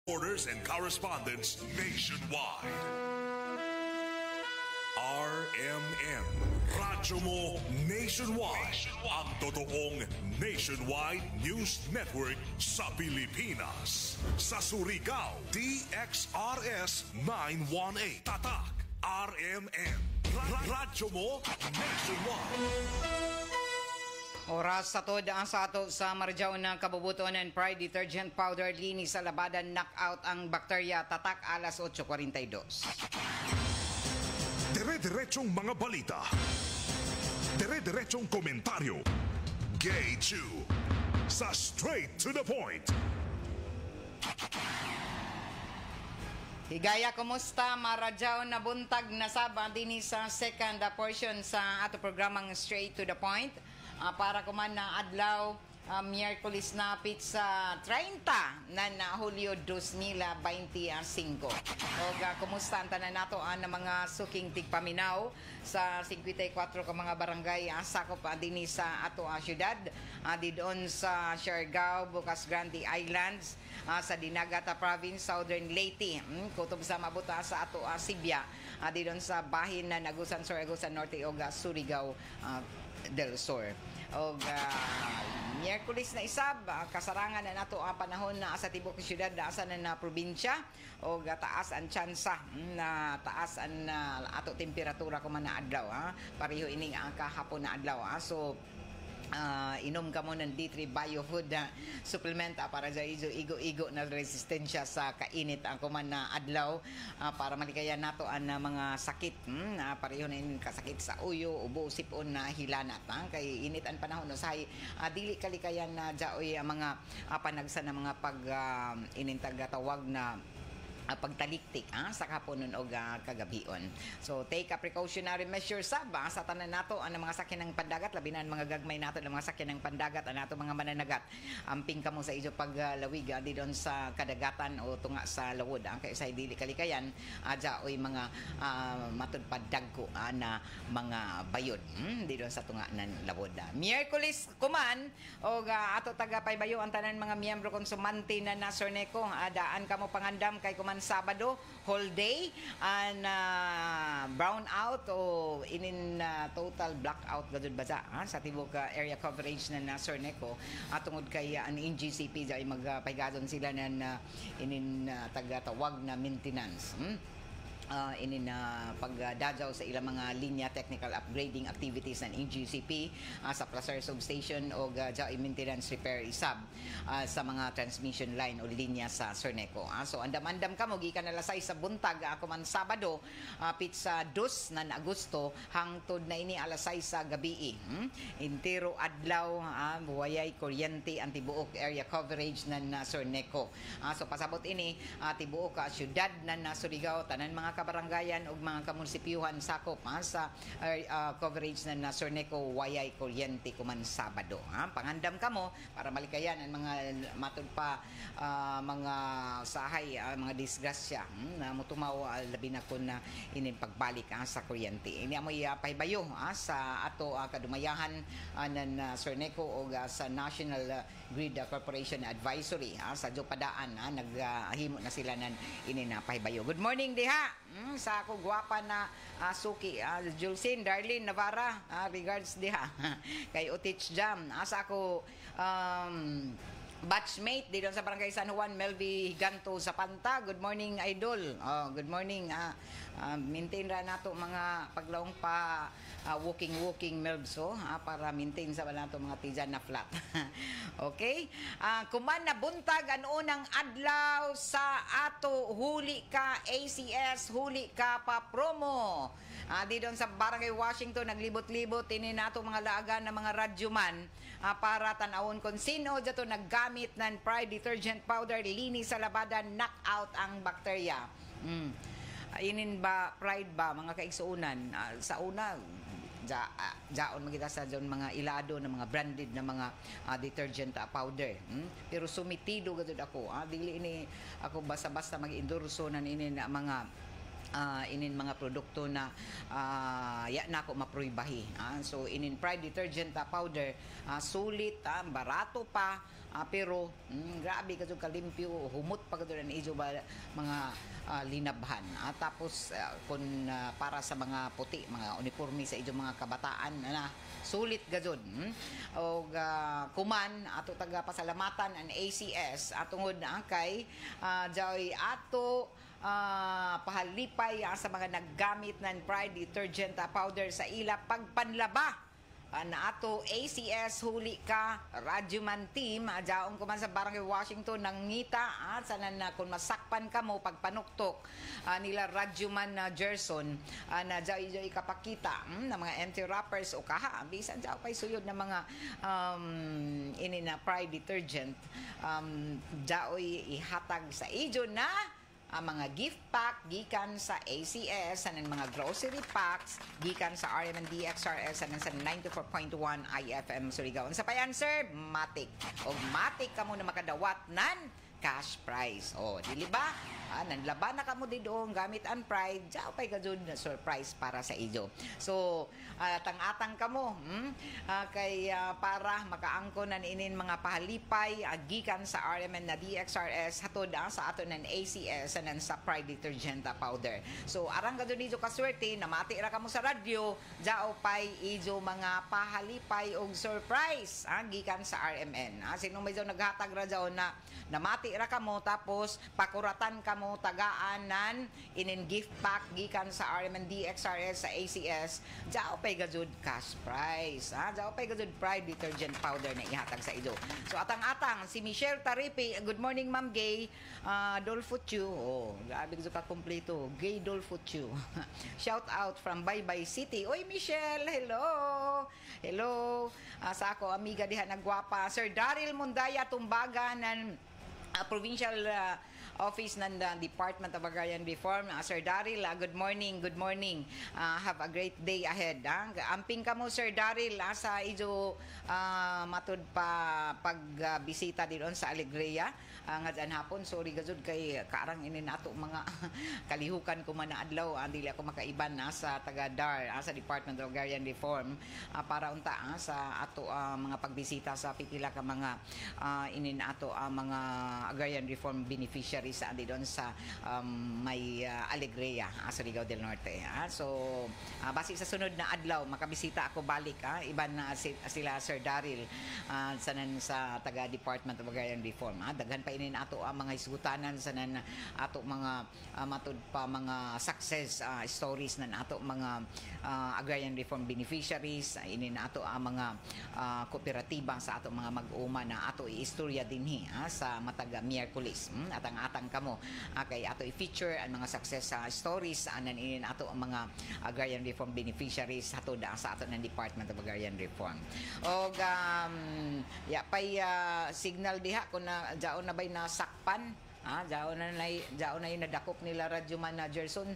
Orders and correspondence nationwide. RMN, Radyo Mo Nationwide. Ang totoong nationwide news network sa Pilipinas. Sa Surigao, DXRS 918. Tatak, RMN. Radyo Mo Nationwide. Oras sa to daan sa ato sa Marjaw ng kabubuton ng Pride Detergent Powder linis sa labadan knockout ang bakterya tatak alas 8:42. Dire-diretsong mga balita. Dire-diretsong komentaryo. Gay Chew. Sa straight to the point. Higaya, kumusta? Marjaw na buntag na saba din sa second portion sa ato programang Straight to the Point. Para kuman na adlaw Miyerkules na sa 30 na Hulyo 2025. O kumusta ang tanan nato ang mga suking tigpaminaw sa 54 ka mga barangay sakop din sa ato syudad didon sa Siargao, Bocas Grande Islands, sa Dinagata Province, Southern Leyte, kutob sa mabuta sa ato Sibya, didon sa bahin na Nagusan, Saragossa Norte o Surigao del Sur. O Miyerkules na isab, kasarangan na nato ang panahon na sa tibok syudad asa na probinsya o taas ang tsansa na taas ang ato temperatura kuman na adlaw pareho ining ang kahapon na adlaw so inom ka mo ng D3 Biofood supplement para sa igo-igo na resistensya sa kainit ang kuman na adlaw para malikayan nato ang mga sakit pareho na yung kasakit sa uyo, ubo, sipon na hilanat kay init ang panahon usahay dili kalikayan na jaoy mga panagsa na mga pag inintag tawag na pagtaliktik sa kaponon o kagabion. So take a precautionary measure sa tanan nato ang mga sakyan ng pandagat labi na ang mga gagmay nato ng mga sakyan ng pandagat ang nato mga mananagat amping kamo sa iso paglawig di doon sa kadagatan o tunga sa lawod kay sa dili kalikayan adya oy mga matud padagko na mga bayod di doon sa tunga ng lawod. Miyerkules kuman o ato taga paybayo ang tanan mga miyembro konsumante na Sorneco daan kamo pangandam kay kuman Sabado, whole day, and brown out o inin total blackout gadud baza sa tibok area coverage na Sorneco tungod kay ang NGCP ay magpahigadon sila na inin tagatawag na maintenance. Inin pagdadyaw sa ilang mga linya technical upgrading activities ng NGCP sa Placer Substation o dyaw maintenance repair isab sa mga transmission line o linya sa Sorneco. So andam-andam ka mo gikan na lasay sa buntag ako man Sabado pizza 2 na Agosto hangtod na ini alasay sa gabi intero adlaw buwayay kuryente ang tibuok area coverage ng Sorneco. So pasabot ini tibuok syudad na Surigao tanan mga kabarangayan ug mga kamunisipyuhan sakop sa coverage na Sorneco wayay kuryente kuman Sabado. Pangandam kamo para malikayan ang mga matud pa mga sahay mga disgrasya na mutumaw labi na kun na inin pagbalik sa kuryente. Ini amoy pahibayo sa ato kadumayahan ng Sorneco o sa National Grid Corporation Advisory sa Jopadaan naghimo na sila nan inin pahibayo. Good morning diha. Sa ako gwapa na suki Julcin Darlene Navarra regards diha kay Otich Jam sa ako batchmate dito sa Barangay San Juan Melvi Higanto sa Panta. Good morning idol. Good morning. Maintain ra nato mga paglaong pa walking Melbso para maintain sa nato mga tijan na flat. Okay? Kuman na buntag ang unang adlaw sa ato huli ka ACS, huli ka pa promo. Di doon sa Barangay Washington naglibot-libot ini nato mga laagan na mga radyoman para tanawon kung sino dito naggamit ng Pride Detergent Powder linis sa labadan knockout ang bakterya. Inin ba Pride ba mga kaigsuunan sa una jaon magita sa dyan mga ilado na mga branded na mga detergent powder pero sumitido gadud ako dili ini ako basta-basta mag-endorso na ini na mga inin mga produkto na ya na ako maproybahi. So inin Pride detergent powder sulit, barato pa pero grabe kadto kalimpyo, humot pa kadto na ijo ba mga linabhan. Tapos kung para sa mga puti, mga uniforme sa ijo mga kabataan na sulit gajud. O kuman ato taga pasalamatan ang ACS atungod na kay Joy ato pahalipay sa mga naggamit ng Pride detergent powder sa ila pagpanlaba na ato ACS huli ka Radyoman team jaong kuman sa Barangay Washington nangita at sanan na kung masakpan ka mo pagpanuktok nila Radyoman na Gerson na joy kapakita na mga anti-wrappers o kaha bisan jaw pay suyod na mga ini na Pride detergent jaoy ihatag sa ijo na ang mga gift pack gikan sa ACS and mga grocery packs gikan sa RMND XRS and sa 94.1 IFM Surigao. Sa payan sir, matik. O matik ka mo na makadawat nan cash prize. O, dili ba? Nanlaban na ka mo dito gamit ang Pride, diyaw pa'y gajud na surprise para sa ijo. So, tang-atang ka mo, kay para makaangko na inin mga pahalipay, gikan sa RMN na DXRS, hatod sa ato ng ACS, and sa Pride detergent powder. So, arang gajud dito kaswerte, namati ra ka mo sa radyo, diyaw pa'y ijo mga pahalipay og surprise, gikan sa RMN. Sinong may daw naghatag ra daw na namati ra ka mo, tapos pakuratan ka mo tagaanan inin gift pack gikan sa RMN DXRS sa ACS jao pay gajud cash prize jao pay gajud Pride detergent powder na ihatag sa ido. So atang-atang si Michelle Taripi, good morning Ma'am Gay Dolfutchu, grabe gajud ka kompleto, Gay Dolfutchu. Shout out from Baybay City. Oy Michelle, hello sa ako amiga diha nagwapa Sir Daryl Mundaya Tumbagan ng provincial office ng Department of Agrarian Reform. Sir Daryl, good morning. Have a great day ahead. Amping ka mo, Sir Daryl, sa ijo matud pa pagbisita din sa Alegria. Nga dyan hapon, sorry gazud kay karang inin ato mga kalihukan ko man na adlaw. Dili ako makaiban sa taga-DAR, sa Department of Agrarian Reform, para unta sa ato mga pagbisita sa pipila ka mga inin ato mga Agrarian Reform beneficiaries sa doon sa may Alegria, Surigao del Norte. So, base sa sunod na adlaw, makabisita ako balik. Iban na sila Sir Daryl sa taga-Department of Agrarian Reform. Daghan pa inin ato mga isgutanan sa ato mga matud pa mga success stories na ato mga Agrarian Reform beneficiaries. Inin ato mga kooperatiba sa ato mga mag-uma na ato iistorya dinhi sa mataga Miyerkules. At ang atang kamo kay ato i-feature ang mga success stories anan inin ato ang mga Agrarian Reform beneficiaries hatod sa ato ng Department of Agrarian Reform. Og pay signal diha kung na jaon na bay nasakpan. Jaon na yung nadakop nila Radyoman na Gerson.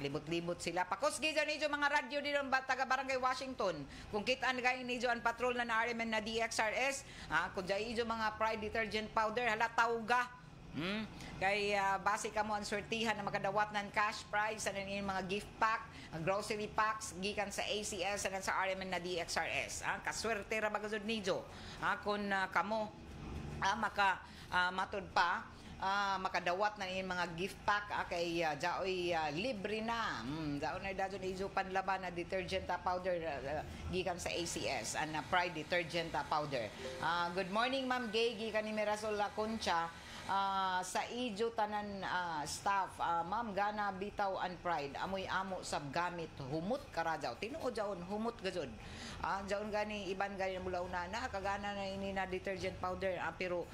Libot-libot sila. Pakusgi dyan niyo mga radyo dito taga Barangay Washington. Kung kitaan kayo niyo ang patrol na RMN na DXRS, kung dyan niyo mga Pride detergent powder, tawga. Kay base ka mo ang sortihan na makadawat ng cash prize sa yung mga gift pack, grocery packs gikan sa ACS at sa RMN na DXRS. Kaswerte ra bagazod niyo. Kung kamo matud pa makadawat na yung mga gift pack kay jaoy libre na jaon na dadon izo panlaban na detergent powder gikan sa ACS and Pride detergent powder. Good morning Ma'am Gay gikan ni Mirasol Concha. Sa ijo tanan staff, ma'am gana bitaw and Pride amoy amo sab gamit humot karajaw tinuod jaon humot gajud jaon gani iban gani mula una na kagana na ini na detergent powder pero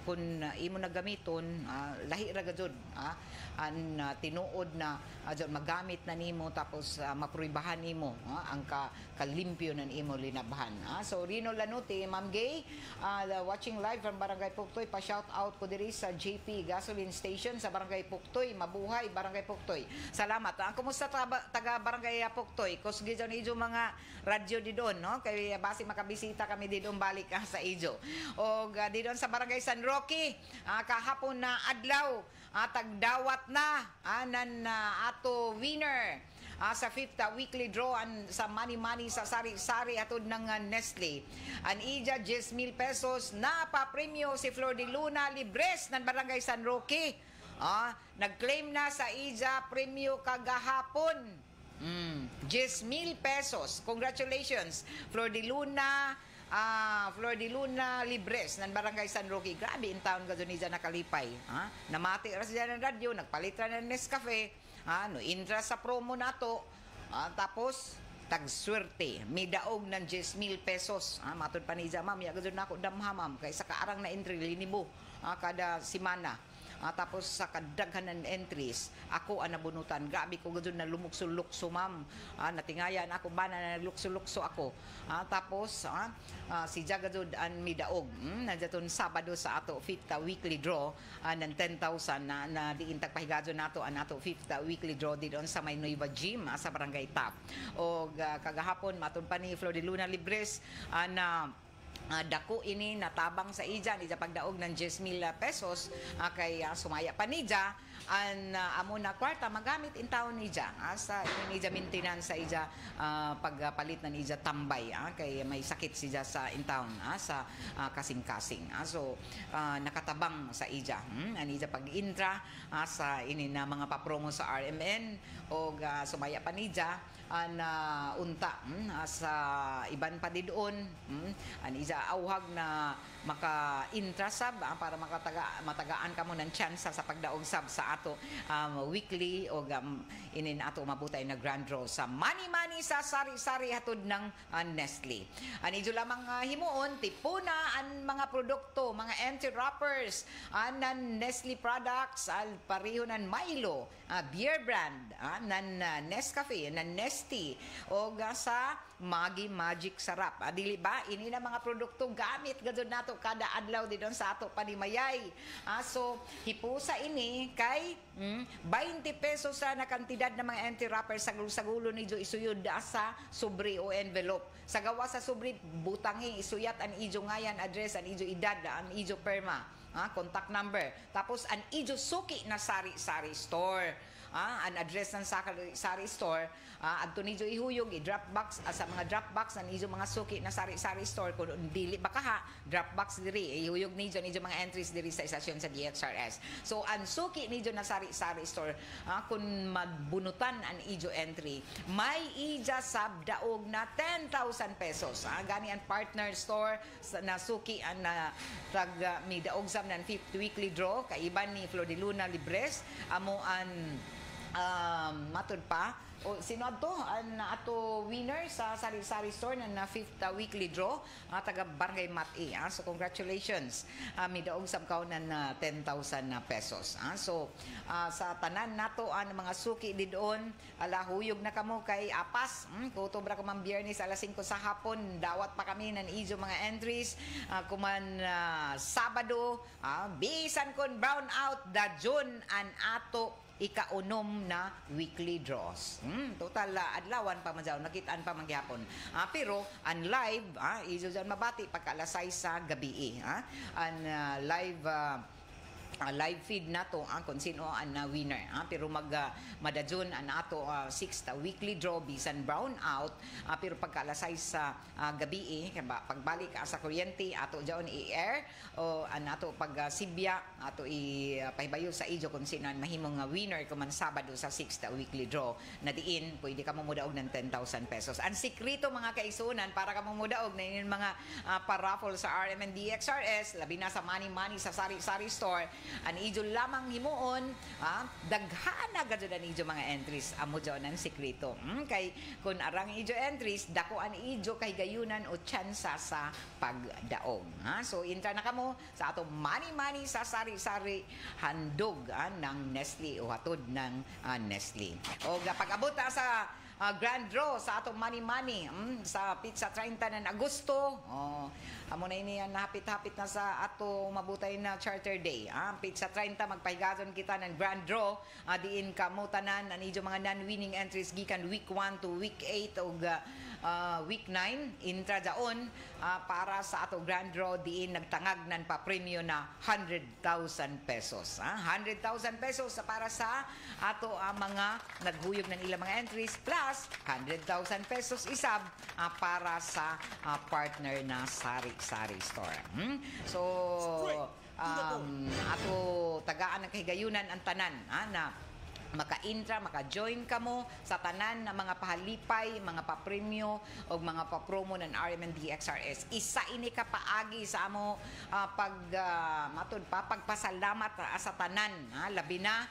kun imo nagamiton lahi ra gajud an tinuod na jaon magamit na nimo tapos mapruibahan nimo ang kalimpyo nan imo linabhan. So Rino Lanuti, Ma'am Gay, watching live from Barangay Puktoy, pa-shout out ko diri sa JP Gasoline Station sa Barangay Puktoy. Mabuhay Barangay Puktoy. Salamat. Kumusta taga Barangay Puktoy? Kusgi dyan ijo mga radyo di doon, no? Kay basi makabisita kami di doon balik sa ijo. O di doon sa Barangay San Roque, kahapon na adlaw, tagdawat na anan ato winner sa fifth weekly draw sa money sa sari-sari atod ng Nestle. An ija 10,000 pesos na pa-premyo si Flor de Luna Libres ng Barangay San Roque. Nag-claim na sa ija premyo kagahapon. 10,000 pesos. Congratulations, Flor de Luna Libres ng Barangay San Roque. Grabe in town ka doon niya nakalipay. Namati ras dyan ng radyo, nagpalit ra ng Nescafe. No intra sa promo nato. Tapos tagswerte, may daog ng 10,000 pesos. Matod pa niya, ma'am, yaga doon ako damhamam kay sa kaarang na entry linibo kada simana. Tapos sa kadaghan ng entries, ako ang nabunutan. Grabe ko gudun na lumukso-lukso, ma'am. Natingayan ako ba na lukso-lukso ako. Tapos si Jagadud ang midaog. Nandiyaton Sabado sa ato 5th weekly draw ng 10,000 na diintag pahigadon nato ang ato 5th weekly draw doon sa May Nueva Gym sa Barangay Tap. O kagahapon matun pa ni Flor de Luna Libres na dako ini natabang sa ija pagdaog ng 10,000 pesos kay sumaya pa nija an amo na kwarta magamit in taon nija sa nija maintenance sa ija pagpalit na nija tambay kay may sakit siya sa in town sa kasing-kasing so nakatabang sa ija anija pag-intra sa ini na mga papromo sa RMN o sumaya pa nija na unta sa iban pa di doon anija auhag na maka-intra sab para matagaan ka mo ng chance sa pagdaog sab sa ato weekly o inin ato mabutay na grand draw sa money sa sari-sari hatod ng Nestle. Anidyo lamang himuon tipuna ang mga produkto, mga empty wrappers nan Nestle products al pareho nan Milo, beer brand nan Nescafe, nan Nestea o sa Maggi Magic Sarap. Dili ba ini na mga produkto gamit gadon nato kada adlaw didon sa ato panimayay. So hipusa ini kay 20 pesos sa na kantidad ng mga empty wrappers sa gulo ni isuyod sa sobre o envelope. Sa gawa sa sobre butangi isuyat an ijo ngayan, address, an ijo edad, an ijo perma, contact number. Tapos an ijo suki na sari-sari store. An address ng sari store adto nijo ihuyog i-drop box sa mga drop box ng ijo mga suki na sari-sari store kun dili baka drop box diri ihuyog nijo mga entries diri sa istasyon sa DXRS. So an suki nijo na sari-sari store kun magbunutan an ijo entry may ija sab daog na 10,000 pesos gani an partner store na suki an tag mi daog sab nan 5th weekly draw kaiban ni Flor de Luna Libres amo an matod pa o sino ato an ato winner sa sari-sari store na 5th weekly draw taga Barangay Mati so congratulations midaog sab kaw na 10,000 pesos so sa tanan nato ang mga suki didoon huyog na kamo kay apas kutobra ko man Biyernes alas 5 sa hapon dawat pa kami nan ijo mga entries kuman Sabado bisan kon brown out da June an ato ikaunom na weekly draws. Total adlawan pa madyaw nakitaan pa mangyapon. Pero ang live iso dyan mabati pagkalasay sa gabi ang live feed nato kung sino ang winner pero madadyon ang ato 6th weekly draw bisan brown out pero pagkalasay sa gabi pagbalik sa kuryente ato dyan i-air o ang ato pag sibya ato ipahibayo sa ijo kung sino ang mahimong winner kuman Sabado sa 6th weekly draw na diin pwede ka mumudaog ng 10,000 pesos. Ang sikrito mga kaisunan para ka mumudaog na yun mga paraffle sa RMN DXRS labi na sa money sa sari-sari store an ijo lamang himuon daghana gadyo na ijo mga entries amo dyan ang sikreto kay kung arang ijo entries dako an ijo kay gayunan o tsansa sa pagdaog so intra na kamo sa ato money sa sari-sari handog ng Nestle o hatod ng Nestle o pag-abot sa grand draw sa atong money sa pizza 30 ng Agosto amo na ini nahapit-hapit na sa ato mabutay na Charter Day. Sa 30 magpahigaton kita ng grand draw diin kamo tanan anidyo mga non-winning entries gikan week 1 to week 8 ug week 9 intra daon para sa ato grand draw diin nagtangag nan pa premyo na 100,000 pesos. 100,000 pesos para sa ato mga naghuyog ng ilang mga entries plus 100,000 pesos isab para sa partner na Sari-Sari Store. So ato tagaan ng kahigayunan ang tanan na maka-intra, maka-join ka mo sa tanan na mga pahalipay, mga papremyo o mga papromo ng RMN DXRS. Isa ini ka paagi sa amo pagpasalamat sa tanan, labi na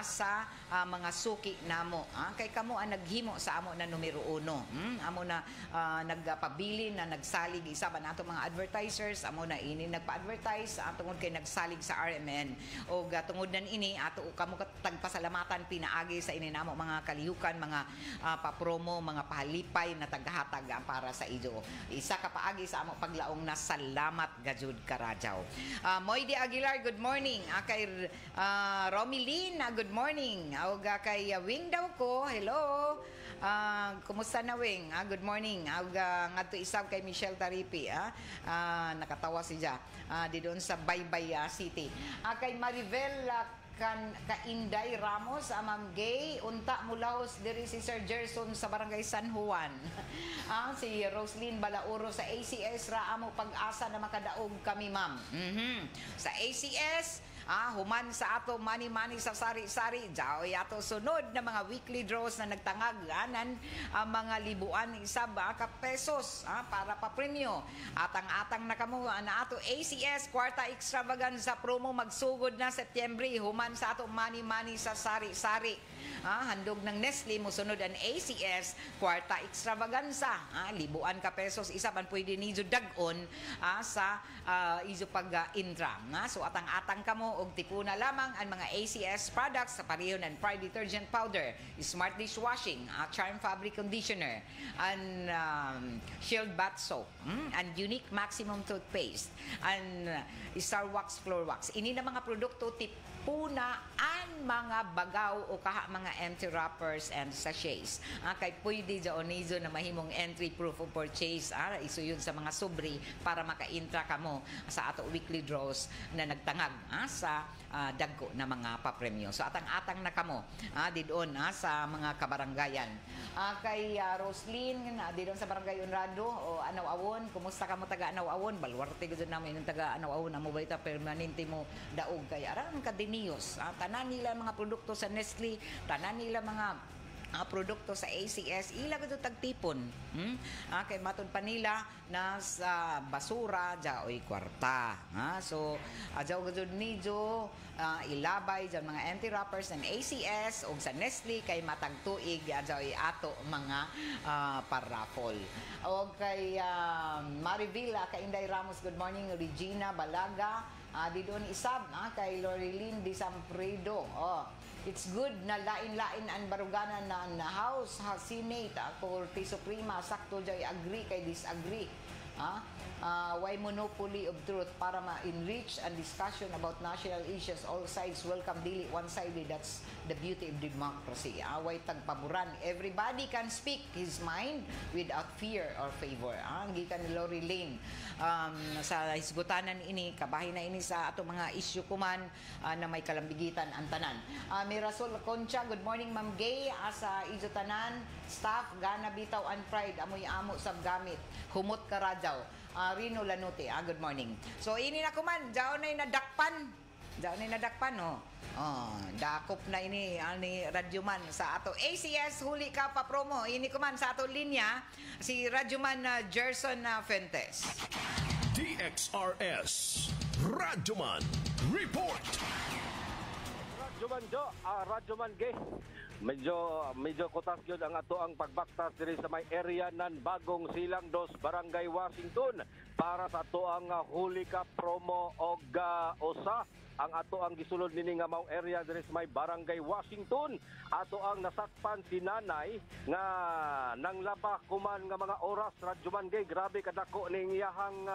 sa mga suki namo. Kay kamo ang naghimo sa amo na numero 1. Amo na nagpabili na nagsalig isa ba nato mga advertisers, amo na ini nagpa-advertise tungod kay nagsalig sa RMN. O tungod nan ini ato kamo tagpasalamatan pinaagi sa ininamo mga kalihukan, mga papromo, mga pahalipay na tagahatag para sa ido. Isa ka paagi sa amo paglaong na salamat gajud Karajaw. Moydi Aguilar, good morning. Kay Romilyn, good morning. Og kay Wing daw ko, hello. Kumusta na Wing? Good morning. Og ngadto isab kay Michelle Taripi, nakatawa siya di doon sa Baybay City. Kay Maribel Kainday Ramos, Ma'am Gay, unta mulaos diri si Sir Gerson sa Barangay San Juan. Si Roslyn Balauro sa ACS ra amo pag-asa na makadaog kami, ma'am. Sa ACS, human sa ato mani-mani sa sari-sari, jaoy ato sunod na mga weekly draws na nagtangaganan ang mga libuan isab ka pesos para pa premyo. Atang-atang na kamo na ato ACS kwarta extravaganza promo magsugod na Setyembre, human sa ato mani-mani sa sari-sari. Handog ng Nestle mosunod ang ACS kwarta extravaganza, libuan ka pesos isa man pwede nijo dag-on sa ijo pag-intra. So atang-atang kamo og tipuna lamang ang mga ACS products sa pareho ng Pride detergent powder, smart dishwashing, charm fabric conditioner, and shield bath soap, and unique maximum toothpaste, and Star Wax floor wax. Ini na mga produkto tipuna ang mga bagaw o kaha mga empty wrappers and sachets. Kay pwede dyan nizo na mahimong entry proof of purchase isuyod sa mga sobri para maka-intra kamo sa ato weekly draws na nagtangag sa dagko na mga papremyo. So atang-atang na kamo di doon sa mga kabaranggayan. Kay Roslyn di doon sa Barangay Unrado o Anaw-Awon, kumusta kamo taga Anaw-Awon? Balwarte gud namin yung taga Anaw-Awon amo ba ita permanente mo daog kay aran kadinios. Tanan nila mga produkto sa Nestle, tanan nila mga produkto sa ACS, ila ko tagtipon. Kay matod pa nila na sa basura, jaoy kwarta. So, jaw gud nijo ilabay dyan mga empty wrappers ng ACS o sa Nestle kay matag tuig jaoy ato mga parapol. O kay Marivila, kay Inday Ramos, good morning. Regina Balaga, di doon isab kay Loreline Di Sampredo. It's good na lain-lain ang barugana na House, Senate, Korte Suprema, sakto jay agree kay disagree. Why monopoly of truth para ma-enrich and discussion about national issues. All sides welcome, dili one-sided. That's the beauty of democracy. Why tagpaboran. Everybody can speak his mind without fear or favor. Ang gikan ni Lori Lane sa hisgutanan ini, kabahin na ini sa ato mga issue kuman na may kalambigitan ang tanan. Mirasol Concha, good morning Ma'am Gay, sa ijo tanan staff gana bitaw and pride amoy amo sab gamit humot Karajaw. Rino Lanote, good morning. So ini na kuman, jaon na nadakpan. Jaon na nadakpan dakop na ini ani Radyoman sa ato ACS huli ka pa promo. Ini kuman sa ato linya si Radyoman Gerson Fuentes. DXRS Radyoman Report. Radyoman Jo, Radyoman Gay. Medyo kutas yun ang ato ang pagbaktas diri sa may area ng Bagong Silang 2, Barangay Washington para sa ato ang huli ka promo og usa ang ato ang gisulod nini nga maong area diri sa may Barangay Washington. Ato ang nasakpan si nanay nga nanglaba kuman nga mga oras. Radyo man gay, grabe kadako ning iyahang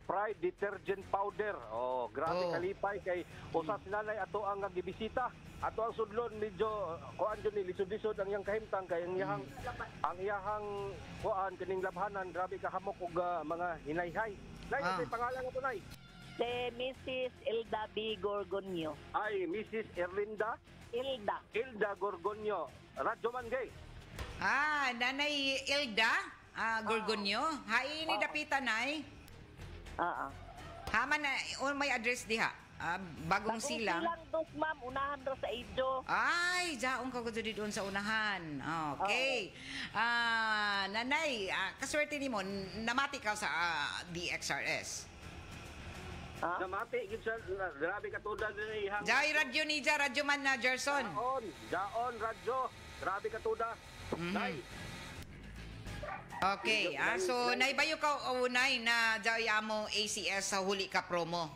Pride detergent powder. Oh, grabe kalipay kay usa si nanay ato ang gibisita. Ato ang sudlon medyo kuan jud ni lisod-lisod ang iyang kahimtang kay ang iyahang kuan kining labhanan grabe kahamok og mga hinayhay. Nay, sa pangalan nga to nay? Si Mrs. Ilda B. Gorgonio. Ay, Mrs. Erlinda Ilda Gorgonio. Radyo man gay. Nanay Ilda Gorgonio. Hai ni dapita nay. Haman na may address diha. Bagong Silang. Silang dos, ma'am. Unahan do sa Ido. Ay, jaong ka gud doon sa unahan. Okay. Nanay, kaswerte nimo namati ka sa DXRS. Namati gid sa grabe katudan ni ihang. Jay radyo ni radyo man na Gerson. Jaon radyo. Grabe katuda. Nay. Okay, so naibayo ka unay na jay amo ACS sa huli ka promo.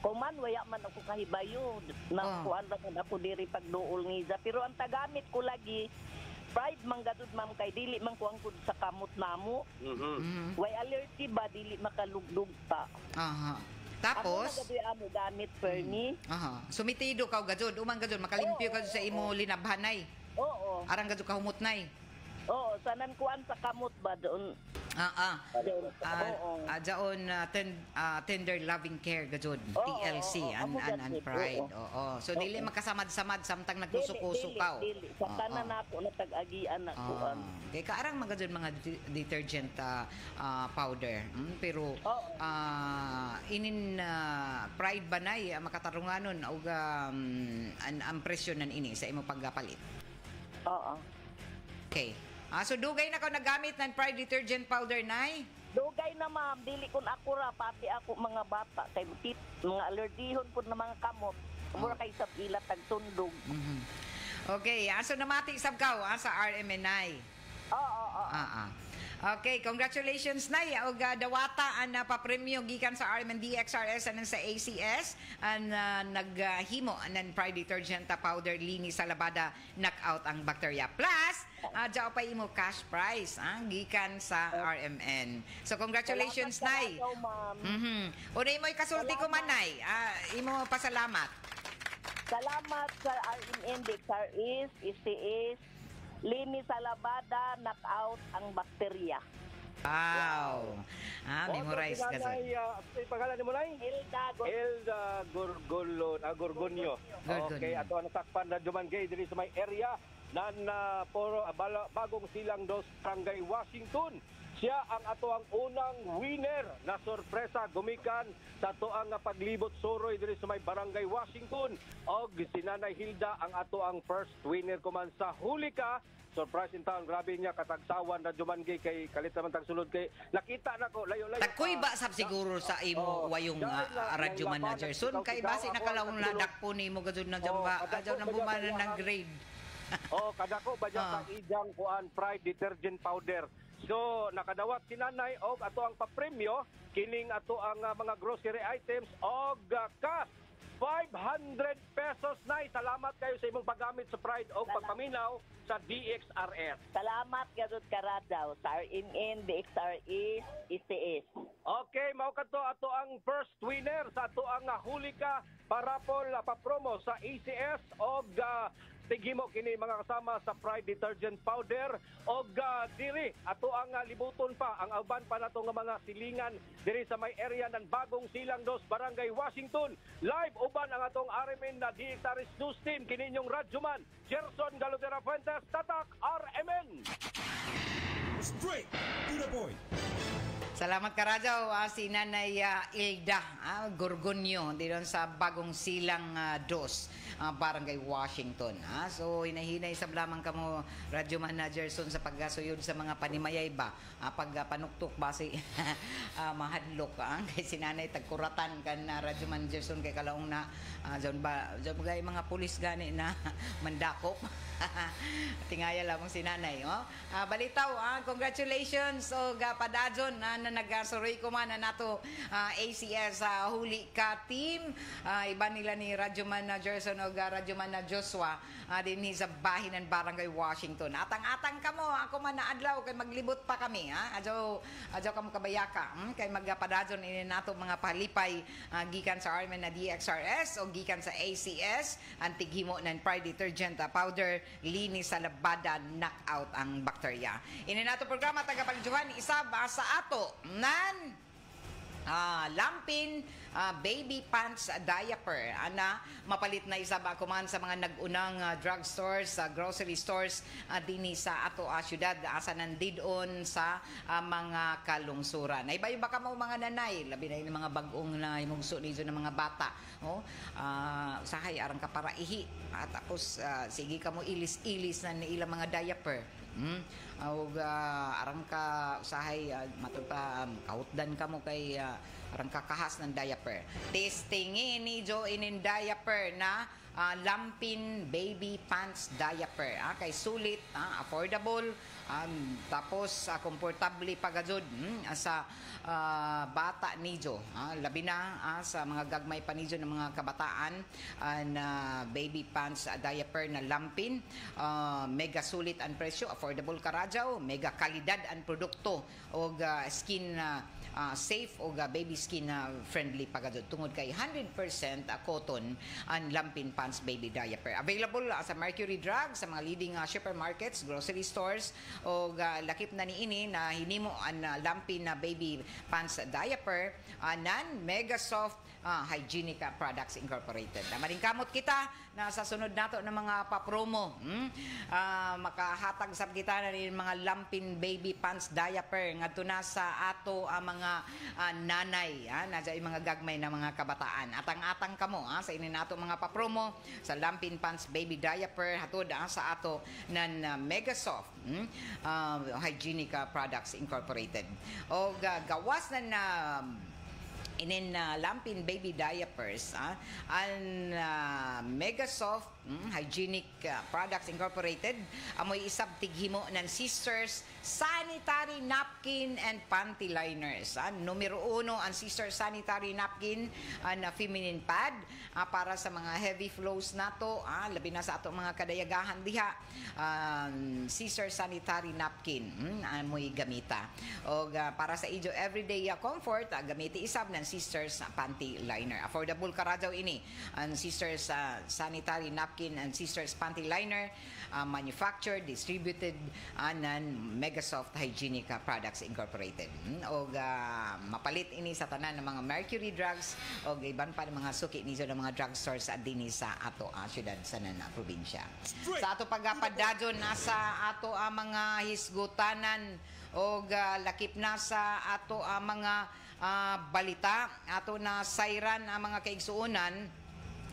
Kuman, waya man ako kahibayo. Nakuan lang ako diri pagduol ngiza. Pero ang tagamit ko lagi, Pride manggadud ma'am kay dili man ko angkod sa kamot namo. Way allergy ba dili makalugdog pa. Tapos amo gamit Fernie. Sumitido ka gajud, umang gajud makalimpyo ka sa imo linabhanay. Oo. Arang gajud ka humutnay. Oo, sanan kuan sa kamot ba doon? Jaon tender loving care gajud TLC and Pride. Oo. So dili makasamad-samad samtang nagkusukusukaw. Dili sa tanan nako natag-agian nako. Kay kaarang magajud mga detergent powder. Pero inin Pride banay makatarunganon og ang presyo nan ini sa imo pagpalit. Oo. Okay. So dugay na ko nagamit ng Pride detergent powder nay? Dugay na ma'am, dili kun ako ra pati ako mga bata kay mga alergihon pud na mga kamot. Mura kay sab ila tag tundog. Okay, so namati sab ka sa RMNI. Oo. Okay, congratulations nay og dawata ang papremyo gikan sa RMN DXRS and sa ACS ang naghimo ng Pride detergent powder linis sa labada knockout ang bakterya. Plus, diaw pa imo cash prize gikan sa RMN. So congratulations nay. Unay mo ikasulti ko man nay. Imo pasalamat. Salamat sa RMN DXRS, ACS, linis sa labada, knockout ang bakterya. Wow. Memorize ka sa. Pangalan ni mo nay? Ilda Gorgonio. Okay, ato ang nasakpan na Juman Gay diri sa may area nan Bagong Silang dos, Barangay Washington. Siya ang ato ang unang winner na sorpresa gumikan sa ato ang paglibot suroy diri sa may Barangay Washington. Og si Nanay Hilda ang ato ang first winner kuman sa Hulika. Surprise in town, grabe niya katagsawan na Jumangay kay kalit naman tagsulod kay nakita na ko layo-layo. Tagkoy ba sab siguro sa imo wayong radio manager sun kay base nakalawon na dakpo nimo gajud na jamba ajaw na bumana ng grade. Kadako ba sa ijang kuan Pride detergent powder. So nakadawat si nanay og ato ang papremyo kining ato ang mga grocery items og cash 500 pesos nay. Salamat kayo sa imong paggamit sa Pride o pagpaminaw sa DXRS. Salamat gayud karadaw sa RMN DXRS ICS. Okay, mao kadto ato ang first winner sa ato ang Hulika parapol pa-promo sa ECS og tigimo kini mga kasama sa Pride detergent powder og diri ato ang libuton pa ang uban pa nato nga mga silingan diri sa may area ng Bagong Silang dos, Barangay Washington. Live uban ang atong RMN na DXRS News Team kininyong radyoman Gerson Galotera Fuentes, Tatak RMN. Straight to the point. Salamat karajaw si Nanay Ilda Gorgonio dito sa Bagong Silang dos, Barangay Washington. So hinahinay sa lamang kamo radio manager son sa paggasuyod sa mga panimayay ba pag panuktok base mahadlok kay si Nanay tagkuratan kan radio manager son kay kalaong na zon bagay mga pulis gani na mandakop. Tingaya lamang si Nanay balitaw congratulations og padadyon na nagasuroy ko man na nato ACS huli ka team. Iba nila ni Radyoman na Gerson o Radyoman na Joshua din sa Bahinan Barangay Washington. Atang-atang ka mo, ako man na adlaw kay maglibot pa kami. Adyo kamo kabayaka. Kay magpadadyon ini nato mga palipay gikan sa Armen na DXRS o gikan sa ACS antighimo ng Pride detergent powder linis sa labada knockout ang bakterya. Ini nato programa tagapagjuhan isa ba sa ato nan Lampin baby pants diaper ana mapalit na isa ba kuman sa mga nag-unang drugstores, grocery stores dinhi sa ato syudad asa nandidon sa mga kalungsuran. Iba-iba ka mo mga nanay, labi na yung mga bag-ong na imugso nizo ng mga bata. Usahay arang ka para ihi tapos sige ka mo ilis-ilis na ilang mga diaper. Arang ka usahay matod pa kautdan ka mo kay arang kakahas ng diaper. Testingin ni Jo inin diaper na Lampin baby pants diaper. Kay sulit, affordable, tapos komportable pagadzod sa bata nijo. Labi na sa mga gagmay pa nijo ng mga kabataan na baby pants diaper na Lampin. Mega sulit ang presyo, affordable karadyaw, mega kalidad ang produkto o skin safe o baby skin friendly pagadzod tungod kay 100% cotton ang Lampin pants baby diaper. Available sa Mercury Drug sa mga leading supermarkets, grocery stores o lakip na niini na hinimo ang Lampin na baby pants diaper nan Mega Soft Hygienica Products Incorporated. Maring kamot kita na sa sunod nato ng mga papromo. Makahatag sab kita na rin mga Lampin baby pants diaper ngadto na sa ato mga nanay na yung mga gagmay na mga kabataan. Atang-atang kamo sa ini nato mga papromo sa Lampin pants baby diaper hatod sa ato ng Mega Soft Hygienica Products Incorporated. O gawas na inin Lampin baby diapers ang Mega Soft Hygienic Products Incorporated amoy isab tighimo ng Sisters sanitary napkin and panty liners. Numero 1 ang Sisters sanitary napkin na feminine pad para sa mga heavy flows nato, labi na sa ato mga kadayagahan diha. Sisters sanitary napkin amoy gamita. O para sa ijo everyday comfort gamiti isab ng Sisters panty liner. Affordable karadyaw ini ang Sisters sanitary napkin and Sisters panty liner manufactured, distributed ng Mega Soft Hygienica Products Incorporated. O mapalit ini sa tanan ng mga Mercury Drugs o iban pa ng mga suki nizo ng mga drugstores at dinhi sa ato syudad sa nana probinsya. Sa ato pagapadadyon nasa ato mga hisgutanan o lakip na sa ato mga balita ato na sayran ang mga kaigsuonan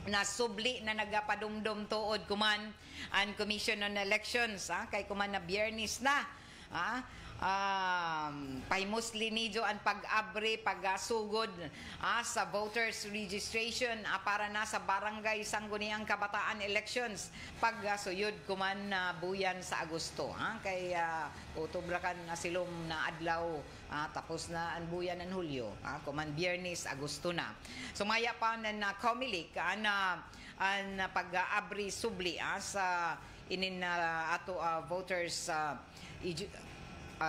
na subli na nagapadumdum tuod kuman ang Commission on Elections kay kuman na Biyernes na pahimusli nijo ang pag-abre, pag-sugod sa voters registration para na sa barangay Sangguniang Kabataan elections pag-suyod kuman na buyan sa Agosto. Kaya utubrakan na silom na adlaw tapos na ang buyan ng Hulyo. Kuman Biyernes, Agosto na. Sumaya pa na Comelec na pag-abre subli sa inin ato voters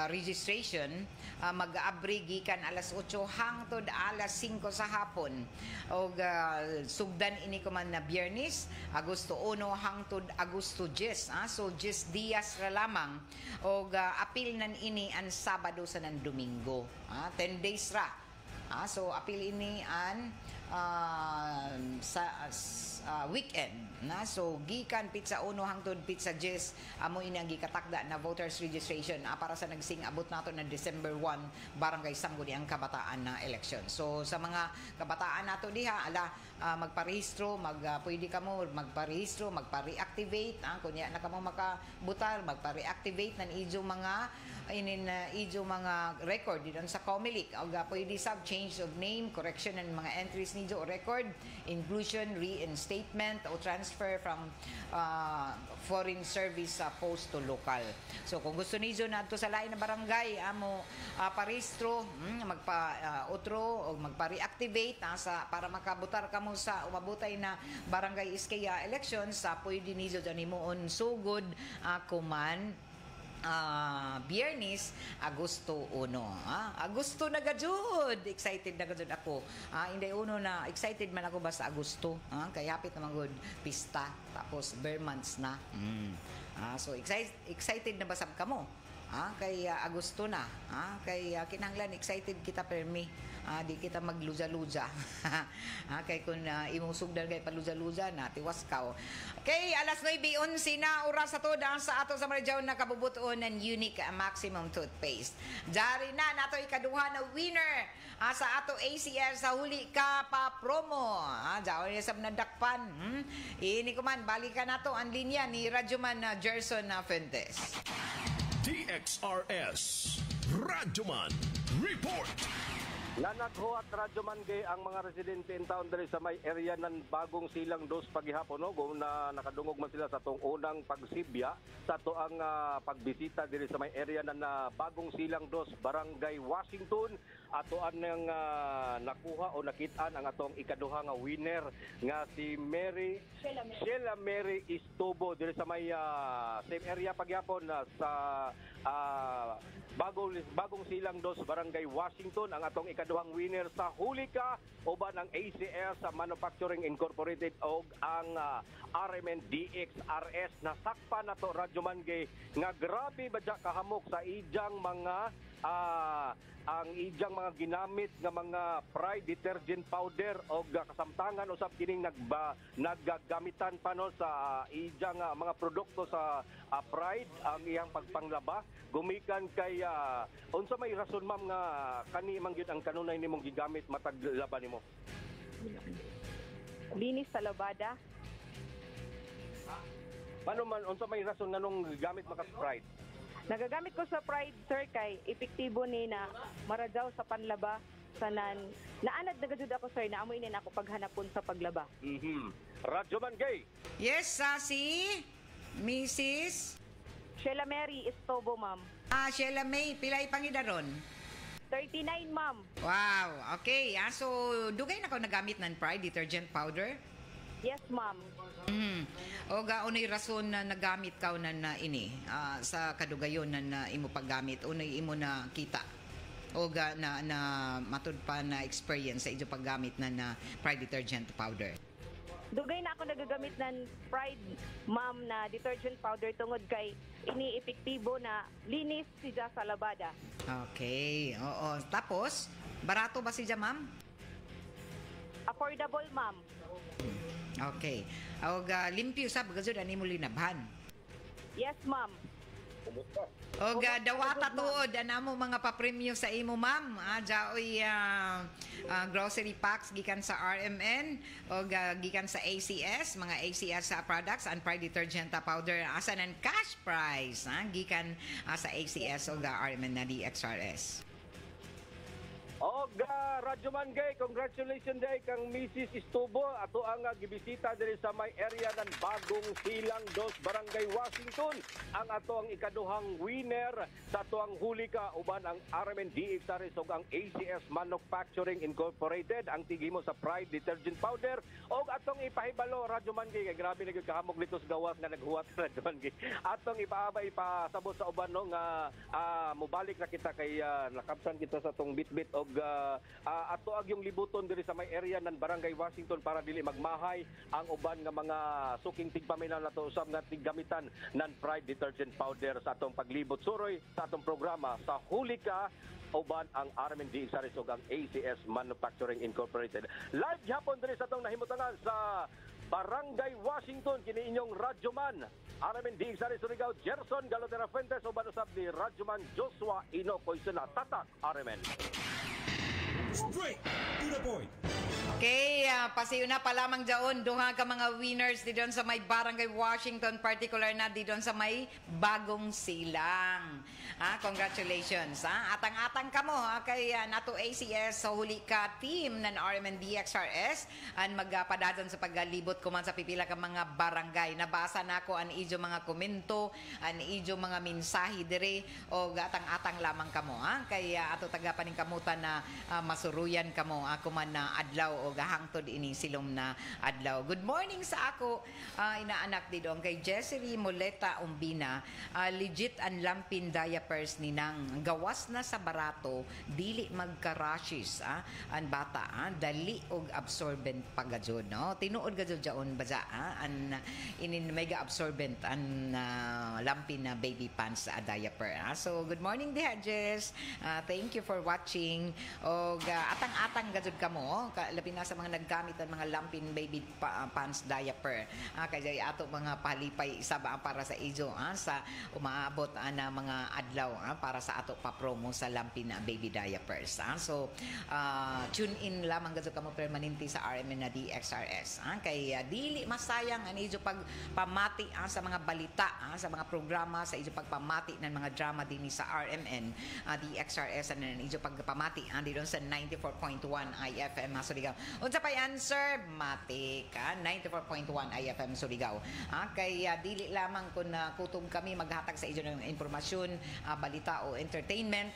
registration mag-abri gikan alas 8 hangtod alas 5 sa hapon o sugdan ini kuman na Biyernes Agosto 1 hangtod Agosto 10 so 10 dias ra lamang o apil nan ini an Sabado sa nan Domingo 10 days ra so apil ini an sa weekend so gikan pizza 1 hangtod pizza 10 amo ini ang gikatakda na voters registration para sa nagsing abot nato na December 1 barangay Sangguniang Kabataan na election. So sa mga kabataan nato diha magparehistro, pwede ka mo magparehistro, magpa-reactivate kunya na kamo makabutar, magpa-reactivate nan ijo mga inin idyo mga record dito sa Comelec. O pwede sab change of name, correction ng mga entries nidyo o record, inclusion, reinstatement o transfer from foreign service sa post to local. So kung gusto nidyo na sa lain na barangay amo parehistro, magpa-otro o magpa-reactivate para makabutar kamo sa umabutay na barangay iskaya elections sa pwede nidyo dyan imoon sugod kuman Biyernes, Agosto 1. Agosto na gajud. Excited na gajud ako. Hindi uno na excited man ako ba sa Agosto. Kaya hapit naman good pista. Tapos bare months na. So excited na ba sab kamo? Kay Agosto na. Kay kinahanglan excited kita permi. Di kita magluza-luza. Kay kung imong sugdan kay paluza-luza na tiwas ka. Kay alas 9:11 na oras sa to sa ato sa Marijaw na kabubuton ng Unique Maximum Toothpaste. Jari na nato ikaduha na winner sa ato ACS sa huli ka pa promo. Jaw ni sab nadakpan. Ini ko man balikan nato ang linya ni Radyoman Gerson Fuentes. DXRS Radyoman Report. Nanaghuat Radyoman Gay ang mga residente in town diri sa may area ng Bagong Silang 2 paghihapon no kung nakadungog man sila sa tong unang pagsibya sa tuang pagbisita diri sa may area ng Bagong Silang 2 Barangay Washington atoan nang nakuha o nakitaan ang atong ikaduha nga winner nga si Sheila Mary Istobo diri sa may same area paghihapon sa Bagong Silang 2 Barangay Washington ang atong ikaduhang winner sa Hulika uban ang ACS sa Manufacturing Incorporated o ang RMN DXRS nasakpa na to Radyoman Gay nga grabe ba dya kahamok sa ijang mga ang ijang mga ginamit nga mga Pride detergent powder o kasamtangan usab kining naggagamitan pa no sa ijang mga produkto sa Pride ang iyang pagpanglaba gumikan kay unsa may rason ma'am nga kani man gyud ang kanunay nimong gigamit matag laba nimo? Linis sa labada. Paano man unsa may rason nganong gigamit maka Pride? Nagagamit ko sa Pride, sir, kay epektibo ni na marajaw sa panlaba sa naanad na gajud ako, sir, na amoy nin ako paghanapon sa paglaba. Radyoman Gay. Yes, si Mrs. Sheila Mary Istobo, ma'am. Sheila May, pilay pangidaron? 39, ma'am. Wow, okay. So, dugay na ko nagamit ng Pride detergent powder? Yes, ma'am. O unay rason na nagamit ka na ini sa kadugayon na imo paggamit unay imo na kita o na matud pa na experience sa ijo paggamit na Pride detergent powder. Dugay na ako nagagamit ng Pride, ma'am, na detergent powder tungod kay ini-epektibo na linis siya sa labada. Okay, oo. Tapos, barato ba siya, ma'am? Affordable, ma'am. Okay. O limpyo sa bagazod ani mo linabhan. Yes, ma'am. O dawata tuod anamo mga papremyo sa imo, ma'am. Jaoy grocery packs gikan sa RMN o gikan sa ACS, mga ACS products and Pride detergent powder asa nan cash prize gikan sa ACS o RMN na DXRS. Radyoman Gay, congratulations day kang Mrs. Istobo ato ang gibisita diri sa may area ng Bagong Silang 2 Barangay Washington ang ato ang ikaduhang winner sa tuang Hulika uban ang RMN DXRS ug ang ACS Manufacturing Incorporated ang tigimo sa Pride detergent powder og atong ipahibalo Radyoman Gay kay grabe na gyud kahamog dito sa gawas nga naghuwat Radyoman Gay atong ipaabay pasabot sa uban no nga mobalik na kita kay nakabsan kita sa tong bitbit og ato ag yung libuton diri sa may area ng Barangay Washington para dili magmahay ang uban nga mga suking tigpaminaw nato usab nga tiggamitan ng Pride detergent powder sa atong paglibot suroy sa atong programa sa Hulika uban ang RMN DXRS ug ang ACS Manufacturing Incorporated. Live hapon diri sa atong nahimutangan sa Barangay Washington kini inyong Radyoman RMN DXRS Surigao Gerson Galotera Fuentes uban usab ni Radyoman Joshua Inokoy Suna Tatak RMN. Straight to the point. Okay, pasiuna pa lamang dyan, duha ka mga winners di doon sa may Barangay Washington, particular na di doon sa may Bagong Silang. Congratulations. Atang-atang ka mo kay nato ACS sa huli ka team ng RMND XRS ang magpadadon sa paglibot kuman sa pipila ka mga barangay. Nabasa na ako ang ijo mga komento, ang ijo mga mensahe dire o atang-atang lamang ka mo kay ato tagapaning kamutan na masuruyan ka mo kuman na adlaw o gahangtod ini silom na adlaw. Good morning sa ako inaanak didong kay Jessery Moleta Umbina. Legit ang lampin diapers ni nang gawas na sa barato dili magka-rashes ang bata dali og absorbent pagajud no tinuod gajud jaon baza an inin mega absorbent an lampin na baby pants diaper so good morning diha Jess, thank you for watching og atang-atang gajud kamo labi na sa mga naggamit ng mga lampin baby pants diaper kay ato mga palipay isa ba para sa ijo sa umaabot na mga adlaw para sa ato pa promo sa lampin na baby diapers so tune in lamang gajud kamo permanente sa RMN na DXRS kay dili masayang ang ijo pagpamati sa mga balita sa mga programa sa ijo pagpamati ng mga drama dinhi sa RMN DXRS and ijo pagpamati dito sa 94.1 IFM Surigao. Unsa pa answer matik 94.1 IFM Surigao kay dili lamang kun kutob kami maghatag sa ijo ng impormasyon balita o entertainment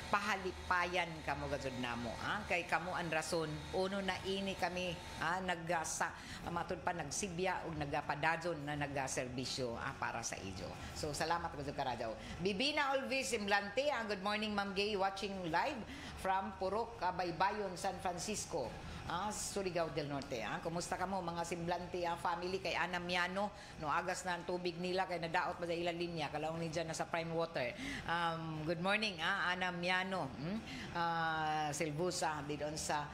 pahalipayan kamo gajud namo kay kamo ang rason uno na ini kami nagasa matud pa nagsibya og nagapadadon na nagaserbisyo para sa ijo. So salamat gajud ka radyo. Bibina Olvis Imblante good morning Ma'am Gay watching live from Purok Baybayon San Francisco Surigao del Norte. Kumusta ka mo mga Simblante family kay Ana Miano no agas na ang tubig nila kay nadaot pa sa ilang linya kalaong ni dyan sa prime water. Good morning Ana Miano Silbusa di doon sa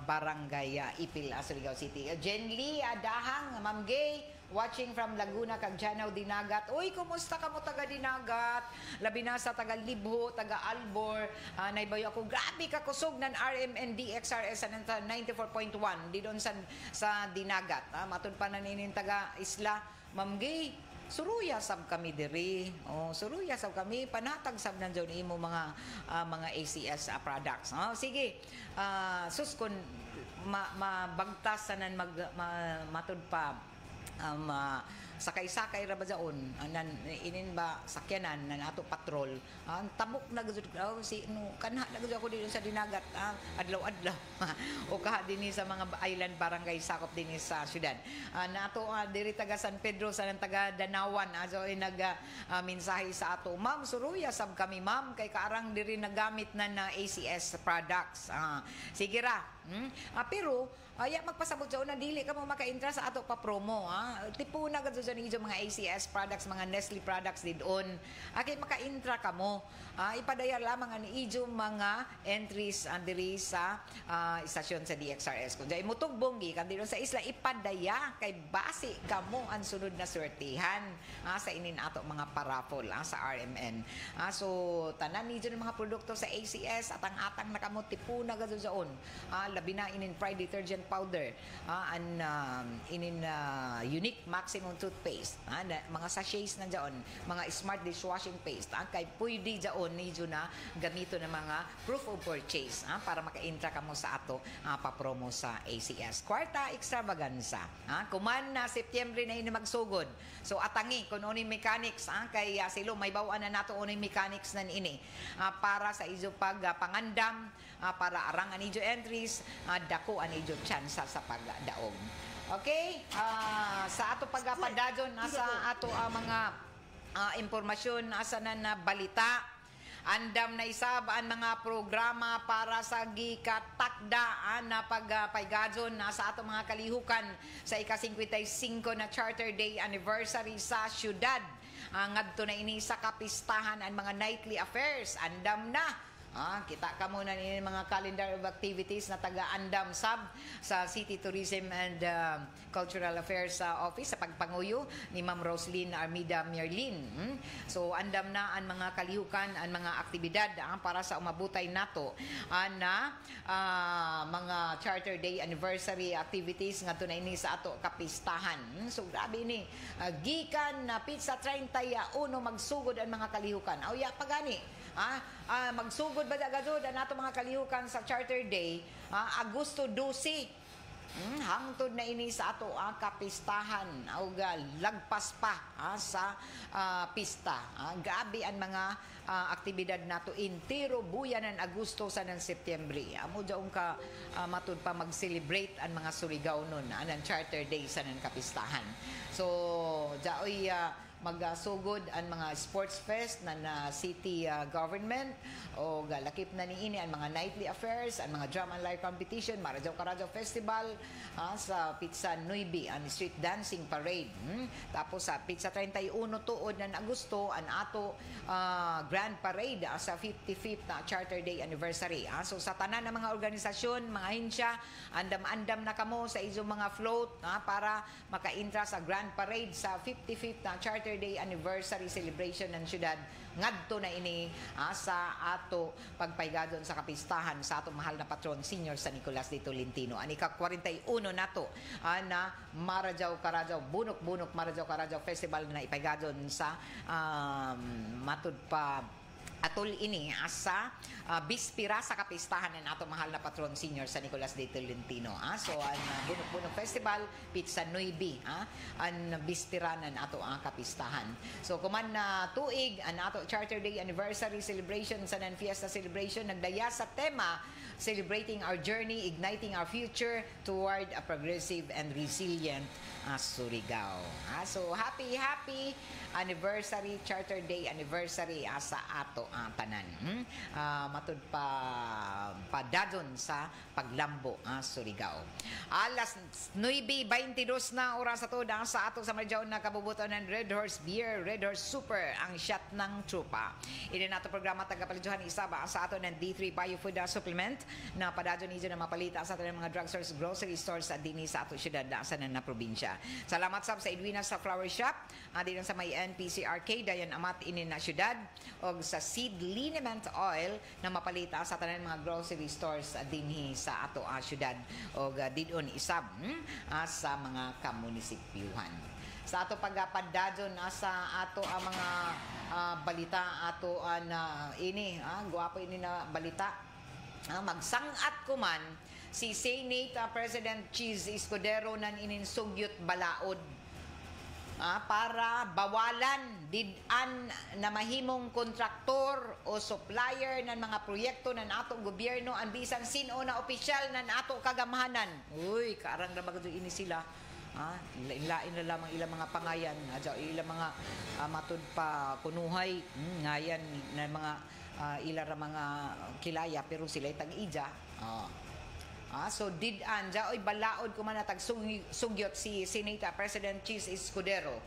Barangay Ipil Surigao City. Jen Lee Adahang Ma'am Gay watching from Laguna kag Janaw Dinagat. Uy, kumusta ka mo taga Dinagat? Labi na sa taga Libho, taga Albor. Naibayo ako, grabe ka kusog ng RMN DXRS 94.1 di doon sa Dinagat. Matun pa naninin taga Isla. Ma'am Gay, suruya sab kami diri. Suruya sab kami panatag sab nandiyon imo mga ACS products. Sige. Sus kun mabagtas sanan matud pa sakay-sakay ra ba daon inin ba sakyanan na nato patrol ang tamok na gud si kanha na gud ako dito sa Dinagat adlaw-adlaw o kaha dinhi sa mga island barangay sakop dinhi sa syudad nato diri taga San Pedro sa taga Danawan so mensahe sa ato ma'am suruya sab kami ma'am kay kaarang diri nagamit na ACS products sige ra pero magpasabot sa una dili ka mo maka-intra sa ato pa promo tipo na gud sa nijo mga ACS products mga Nestle products didon kay maka-intra ka mo ipadayar lamang ang ijo mga entries diri sa istasyon sa DXRS kun jay mutugbong gikan didon sa isla ipadaya kay base kamo ang sunod na swertihan sa inin ato mga paraffol sa RMN so tanan nijo mga produkto sa ACS atang-atang na kamo tipo na gud saon labi na inin Pride detergent powder inin unique maximum toothpaste mga sachets na dyan mga smart dishwashing paste kay pwede dyan niyo na gamito ng mga proof of purchase para maka-intra ka mo sa ato papromo sa ACS Kwarta Extravaganza kuman na Setyembre na ini magsugod so atangi kung uning mechanics kay silo may bawaan na nato uning mechanics nan ini para sa ijo pag pangandam para arang anijo entries dako anijo chance sa pagdaog. Okay? Sa ato pagpadadon sa ato mga impormasyon asa na balita andam na isab ang mga programa para sa gikatakdaan na pagpaygadon sa ato mga kalihukan sa ika-55 na Charter Day anniversary sa syudad ngadto na ini sa kapistahan ang mga nightly affairs andam na Kita ka muna ni mga calendar of activities na taga-andam sab sa City Tourism and Cultural Affairs Office sa pagpanguyo ni Ma'am Roslyn Armida Mierlin. So andam na ang mga kalihukan, ang mga aktibidad para sa umabutay nato na mga Charter Day anniversary activities ngadto na ini sa ato kapistahan. So grabe ni gikan na pizza 31 magsugod ang mga kalihukan. Awya pagani magsugod ba dagadod ang ato mga kalihukan sa Charter Day Agosto 12 hangtod na ini sa ato kapistahan o lagpas pa sa pista. Gabi ang mga aktibidad nato intero buyanan Agosto sa ng Setyembre. Amo daong ka matud pa mag-celebrate ang mga Surigao nun ang Charter Day sa ng kapistahan. So daoy magsugod ang mga sports fest na city government o galakip na niini ang mga nightly affairs, ang mga drum and live competition, Maradjaw Karadjaw Festival sa Pizza 9 ang street dancing parade. Tapos sa Pizza 31 tuod ng Agosto ang ato grand parade sa 55th na Charter Day anniversary. So sa tanan ng mga organisasyon, mga hensya, andam-andam na kamo sa inyong mga float para maka-intra sa grand parade sa 55th na Charter Day anniversary celebration ng syudad ngadto na ini sa ato pagpaygadon sa kapistahan sa ato mahal na patron Senior San Nicolas de Tolentino. Ani ka 41 nato na Maradjaw Karadjaw bunok Maradjaw Karadjaw Festival na ipaygadon sa matud pa atol ini sa bispira sa kapistahan ng ato mahal na patron Senior San Nicolas de Tolentino. So ang bunok Festival Pizza 9 ang bispira ng ato kapistahan. So kuman na tuig ang ato Charter Day anniversary celebration sa nan fiesta celebration nagdaya sa tema Celebrating Our Journey, Igniting Our Future Toward a Progressive and Resilient Surigao. So happy anniversary, Charter Day anniversary sa ato tanan. Matud padadon sa paglambo Surigao. Alas 9:22 na oras sa ato sa Maradjaw na kabubuton ng Red Horse Beer, Red Horse Super ang shot ng trupa. Ini nato programa tagapalidyohan isaba sa ato ng D3 Bio Food Supplement na padadon niyo na mapalita sa ato ng mga drugstores, grocery stores sa dinhi sa ato syudad sa na probinsya. Salamat sab sa Edwina sa Flower Shop, din sa may NPC Arcade dayon amat ini na syudad og sa Seed Liniment Oil na mapalita sa tanan mga grocery stores dinhi sa ato syudad og didon isab sa mga kamunisipyuhan. Sa ato pagpadadon sa ato ang mga balita ato na ini guwapo ini na balita magsangat kuman si Senate President Cheese Escudero nan ininsugyot balaod para bawalan did-an na mahimong kontraktor o supplier ng mga proyekto ng ato gobyerno ang bisan sino na opisyal ng ato kagamhanan. Uy, karang na bagay ini sila. Lain na lamang ilang mga pangayan, ilang mga matud pa kunuhay, ngayan na mga ilang mga kilaya pero sila tag-ija. So did-an oy balaod ko man natag sugyot si Senate President Cheese Escudero.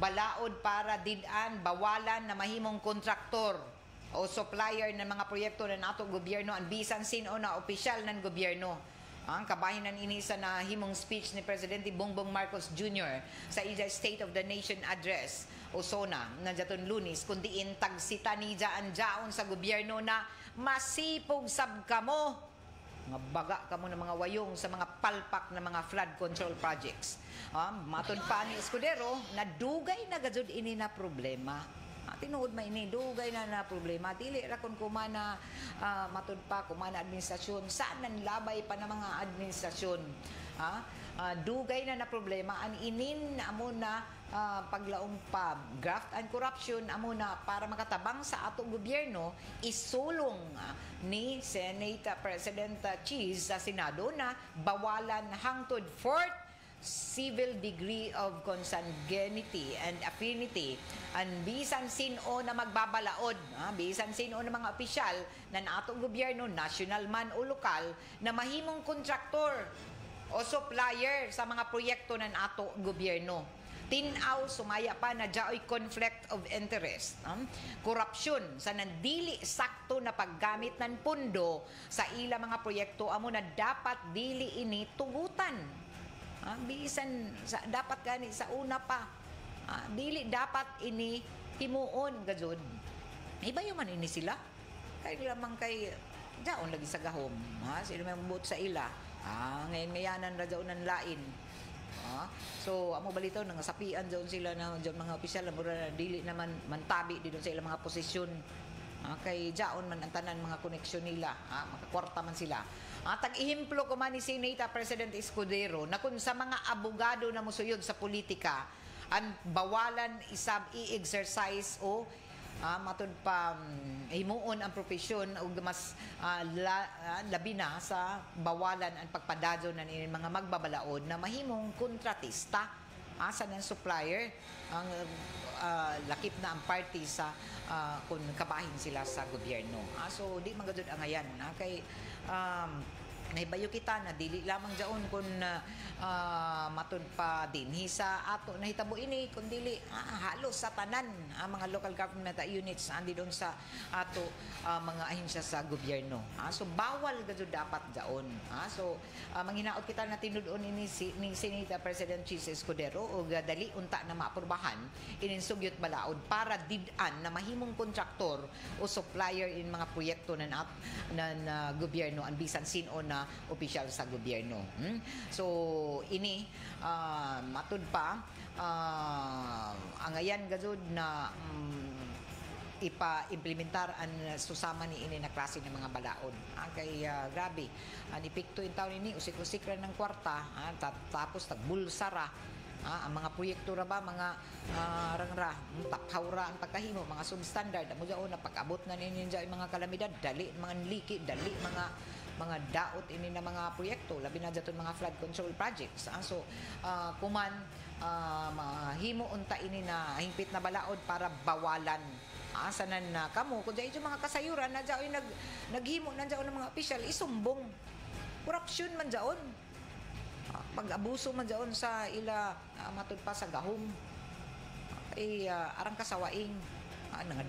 Balaod para did-an bawalan na mahimong kontraktor o supplier ng mga proyekto ng ato gobyerno ang bisan sino na opisyal ng gobyerno. Ang kabahinan ini sa nahimong speech ni Presidente Bongbong Marcos Jr. sa State of the Nation Address o SONA na daton Lunes kundi intag sita ni daan jaon sa gobyerno na masipog sab kamo mga baga kamo ng mga wayong sa mga palpak na mga flood control projects. Matod pa ni Escudero na dugay na gadzud ini na problema. Tinuod man ini dugay na problema dili ra kun kumana matud pa kumana administrasyon saan labay pa na mga administrasyon dugay na problema an inin amo na paglaong pa graft and corruption amo na para makatabang sa atong gobyerno isulong ni Senate President Cheese sa Senado na bawalan hangtod 4th civil degree of consanguinity and affinity and bisan sino na magbabalaod bisan sino na mga opisyal ng atong gobyerno national man o lokal na mahimong kontraktor o supplier sa mga proyekto ng ato gobyerno Tinaw, sumaya pa na jaoy conflict of interest. Korupsyon sa nandili sakto na paggamit ng pundo sa ila mga proyekto amo na dapat dili ini tugutan. Bisan dapat gani sa una pa. Dili dapat ini timuon gajud. Ibayo man ini sila. Kay lamang kay jaon lagi sa gahom. Sino may mabut sa ila. Ngayon ra jaonan lain. So amo balitaw nang sapian jaon sila na mga opisyal mura dili naman mantabi didon sa ilang mga posisyon. Kay jaon man ang tanan mga koneksyon nila, makakwarta man sila. Tag-ihemplo ko man ni Senate President Escudero na kung sa mga abogado na musuyod sa politika ang bawalan isab i-exercise o matud pa himuon ang profesyon o mas labi na sa bawalan ang pagpadadyo ng mga magbabalaod na mahimong kontratista asa ng supplier ang lakip na ang party sa kung kabahin sila sa gobyerno. So di magadud ang ayan kay nahibayo kita na dili lamang jaon kung matud pa dinhi sa ato nahitabo ini kun dili halos sa tanan mga local government units andi doon sa ato mga ahensya sa gobyerno. So bawal gud dapat jaon. So manghinaot kita na tinudon ini ni Senate President Chis Escudero og dali unta na maaprubahan ininsugyot balaod para did-an na mahimong kontraktor o supplier in mga proyekto ng gobyerno ang bisan sino na opisyal sa gobyerno. So ini matud pa ang ayan gazud na ipa-implementar ang susama ni ini na klase ng mga balaod. Kay grabe ang epekto in taon ini usik-usik ra ng kwarta tapos tagbulsa ra. Ang mga proyekto ra ba mga rangra taphawra ang pagkahimo mga substandard amo jaon na pag-abot na ninyo mga kalamidad dali mga liki dali mga daot ini na mga proyekto labi na daton mga flood control projects. So kuman mahimo unta ini na hingpit na balaod para bawalan asanan na kamo kun dai mga kasayuran na jaoy naghimo na jaon ng mga opisyal isumbong korupsyon man jaon pag-abuso man jaon sa ila matud pa sa gahom arang kasawaing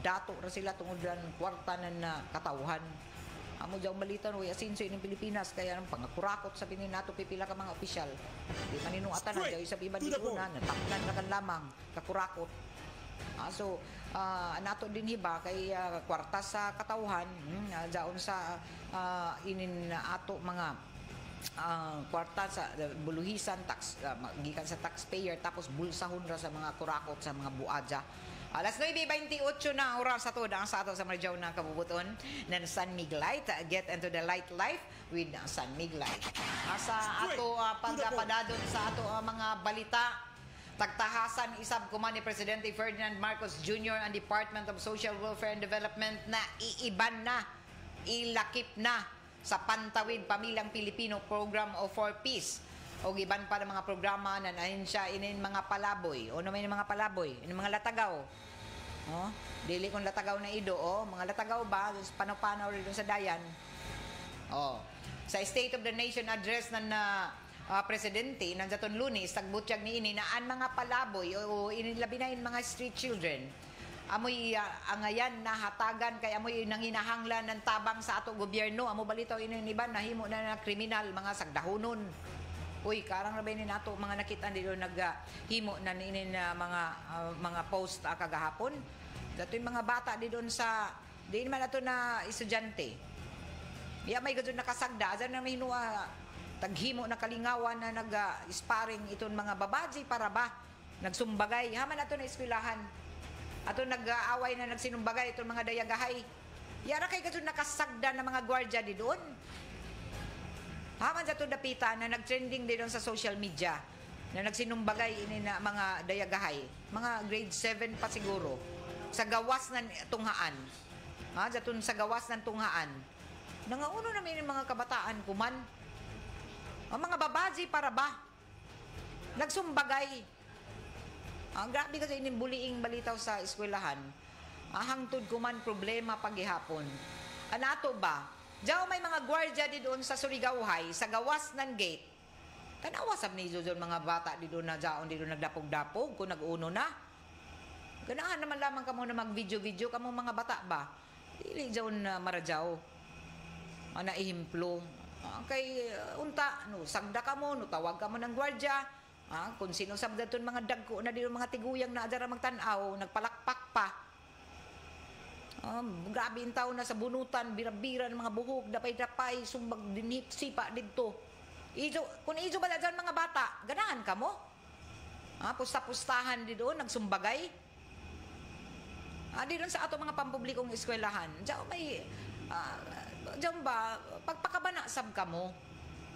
dato ra sila tungod lan kwarta na katawhan. Amo jaw balitan way asinso in Pilipinas kaya ang pangakurakot sa pinin nato pipila ka mga opisyal. Di maninuatan na jaw sa iban di una natapnan na kan lamang kakurakot. So nato din hiba kay kwarta sa katawhan jaon sa inin ato mga kwarta sa buluhisan tax gikan sa taxpayer tapos bulsahon ra sa mga kurakot sa mga buadya. Alas 9:28 na oras sa to ang sa ato sa Marjaw na kabubuton ng San Mig Light. Get into the light life with San Mig Light. Sa ato pagpadadon sa ato mga balita tagtahasan isab kuman ni Presidente Ferdinand Marcos Jr. ang Department of Social Welfare and Development na iiban na ilakip na sa Pantawid Pamilyang Pilipino Program of For Peace o iban pa ng mga programa na nahinsya inin mga palaboy o naman yung mga palaboy yung mga latagaw dili kung latagaw na ido mga latagaw ba panaw-panaw rin sa dayan sa State of the Nation address ng presidente ng daton Lunes tagbutyag ni ini na ang mga palaboy o inilabinain mga street children amoy angayan na hatagan kay amoy nanginahanglan ng tabang sa ato gobyerno amo balitaw ini iban nahimo na kriminal mga sagdahonon. Uy, karang rabay ni nato mga nakita dito naghimo na ninin mga post kagahapon. Dato yung mga bata di doon sa di naman nato na estudyante. May gadyon nakasagda asan na mahinua taghimo na kalingawan na nag-sparring itong mga babaji para ba nagsumbagay haman nato na eskwelahan. Ato nag-aaway na nagsinumbagay itong mga dayagahay. Yara kay gadyon nakasagda na mga gwardiya di doon. Haman sa ito dapita na nag-trending din sa social media na nagsinumbagay ini na mga dayagahay. Mga grade 7 pa siguro. Sa gawas ng tunghaan. Sa gawas ng tunghaan. Nangauno namin yung mga kabataan kuman. Ang mga babaji para ba? Nagsumbagay. Grabe kasi inimbuliing balitaw sa eskwelahan. Hangtod kuman problema paghihapon. Anato ba? Diyaw may mga gwardya di doon sa Surigao High, sa gawas ng gate. Tanawa sab ni Jojon mga bata dito na jaon dito nagdapog-dapog kung nag-uno na. Ganahan naman lamang kamo na mag-video-video kamo mga bata ba. Dili jaon na maradyaw. Ana ihimplo. Kay unta no sagda kamo no tawag kamo ng gwardiya. Kung sino sabda ton mga dagko na dito mga tiguyang na adara magtan-aw, nagpalakpak pa. Grabe yung tao na sa bunutan, bira-bira ng mga buhok, dapay-dapay, sumbag dinip, sipa dito. Kung ijo ba dyan mga bata, ganahan ka mo? Pusta-pustahan di doon, nagsumbagay. Di doon sa ato mga pampublikong eskwelahan. Diyan ba, pagpakabana sab ka mo?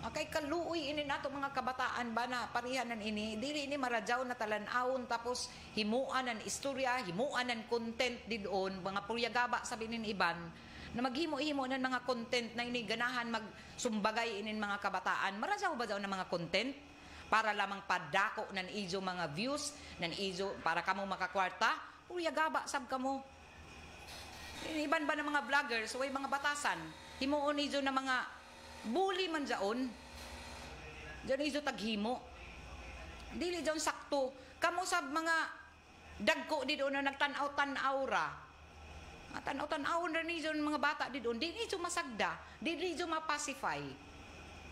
Kay kaluoy ini nato mga kabataan ba na parihanan ini, dili ini maradyaw na talan-awon tapos himuan ng istorya, himuan ng content di doon, mga puryagaba sabi nin iban, na maghimo-himo ng mga content na ini ganahan magsumbagay inin mga kabataan. Maradyaw ba daw ng mga content? Para lamang padako ng ijo mga views, ng ijo para kamo makakwarta, puryagaba sab kamo. Iban ba ng mga vloggers, way mga batasan, himuon ijo na mga bully man jaon. Diyan iso taghimo. Dili jaon sakto. Kamo sa mga dagko di doon na nagtanaw-tanaw ra. Tanaw-tanaw ra ni jaon mga bata di doon. Dili iso masagda. Dili iso mapacify.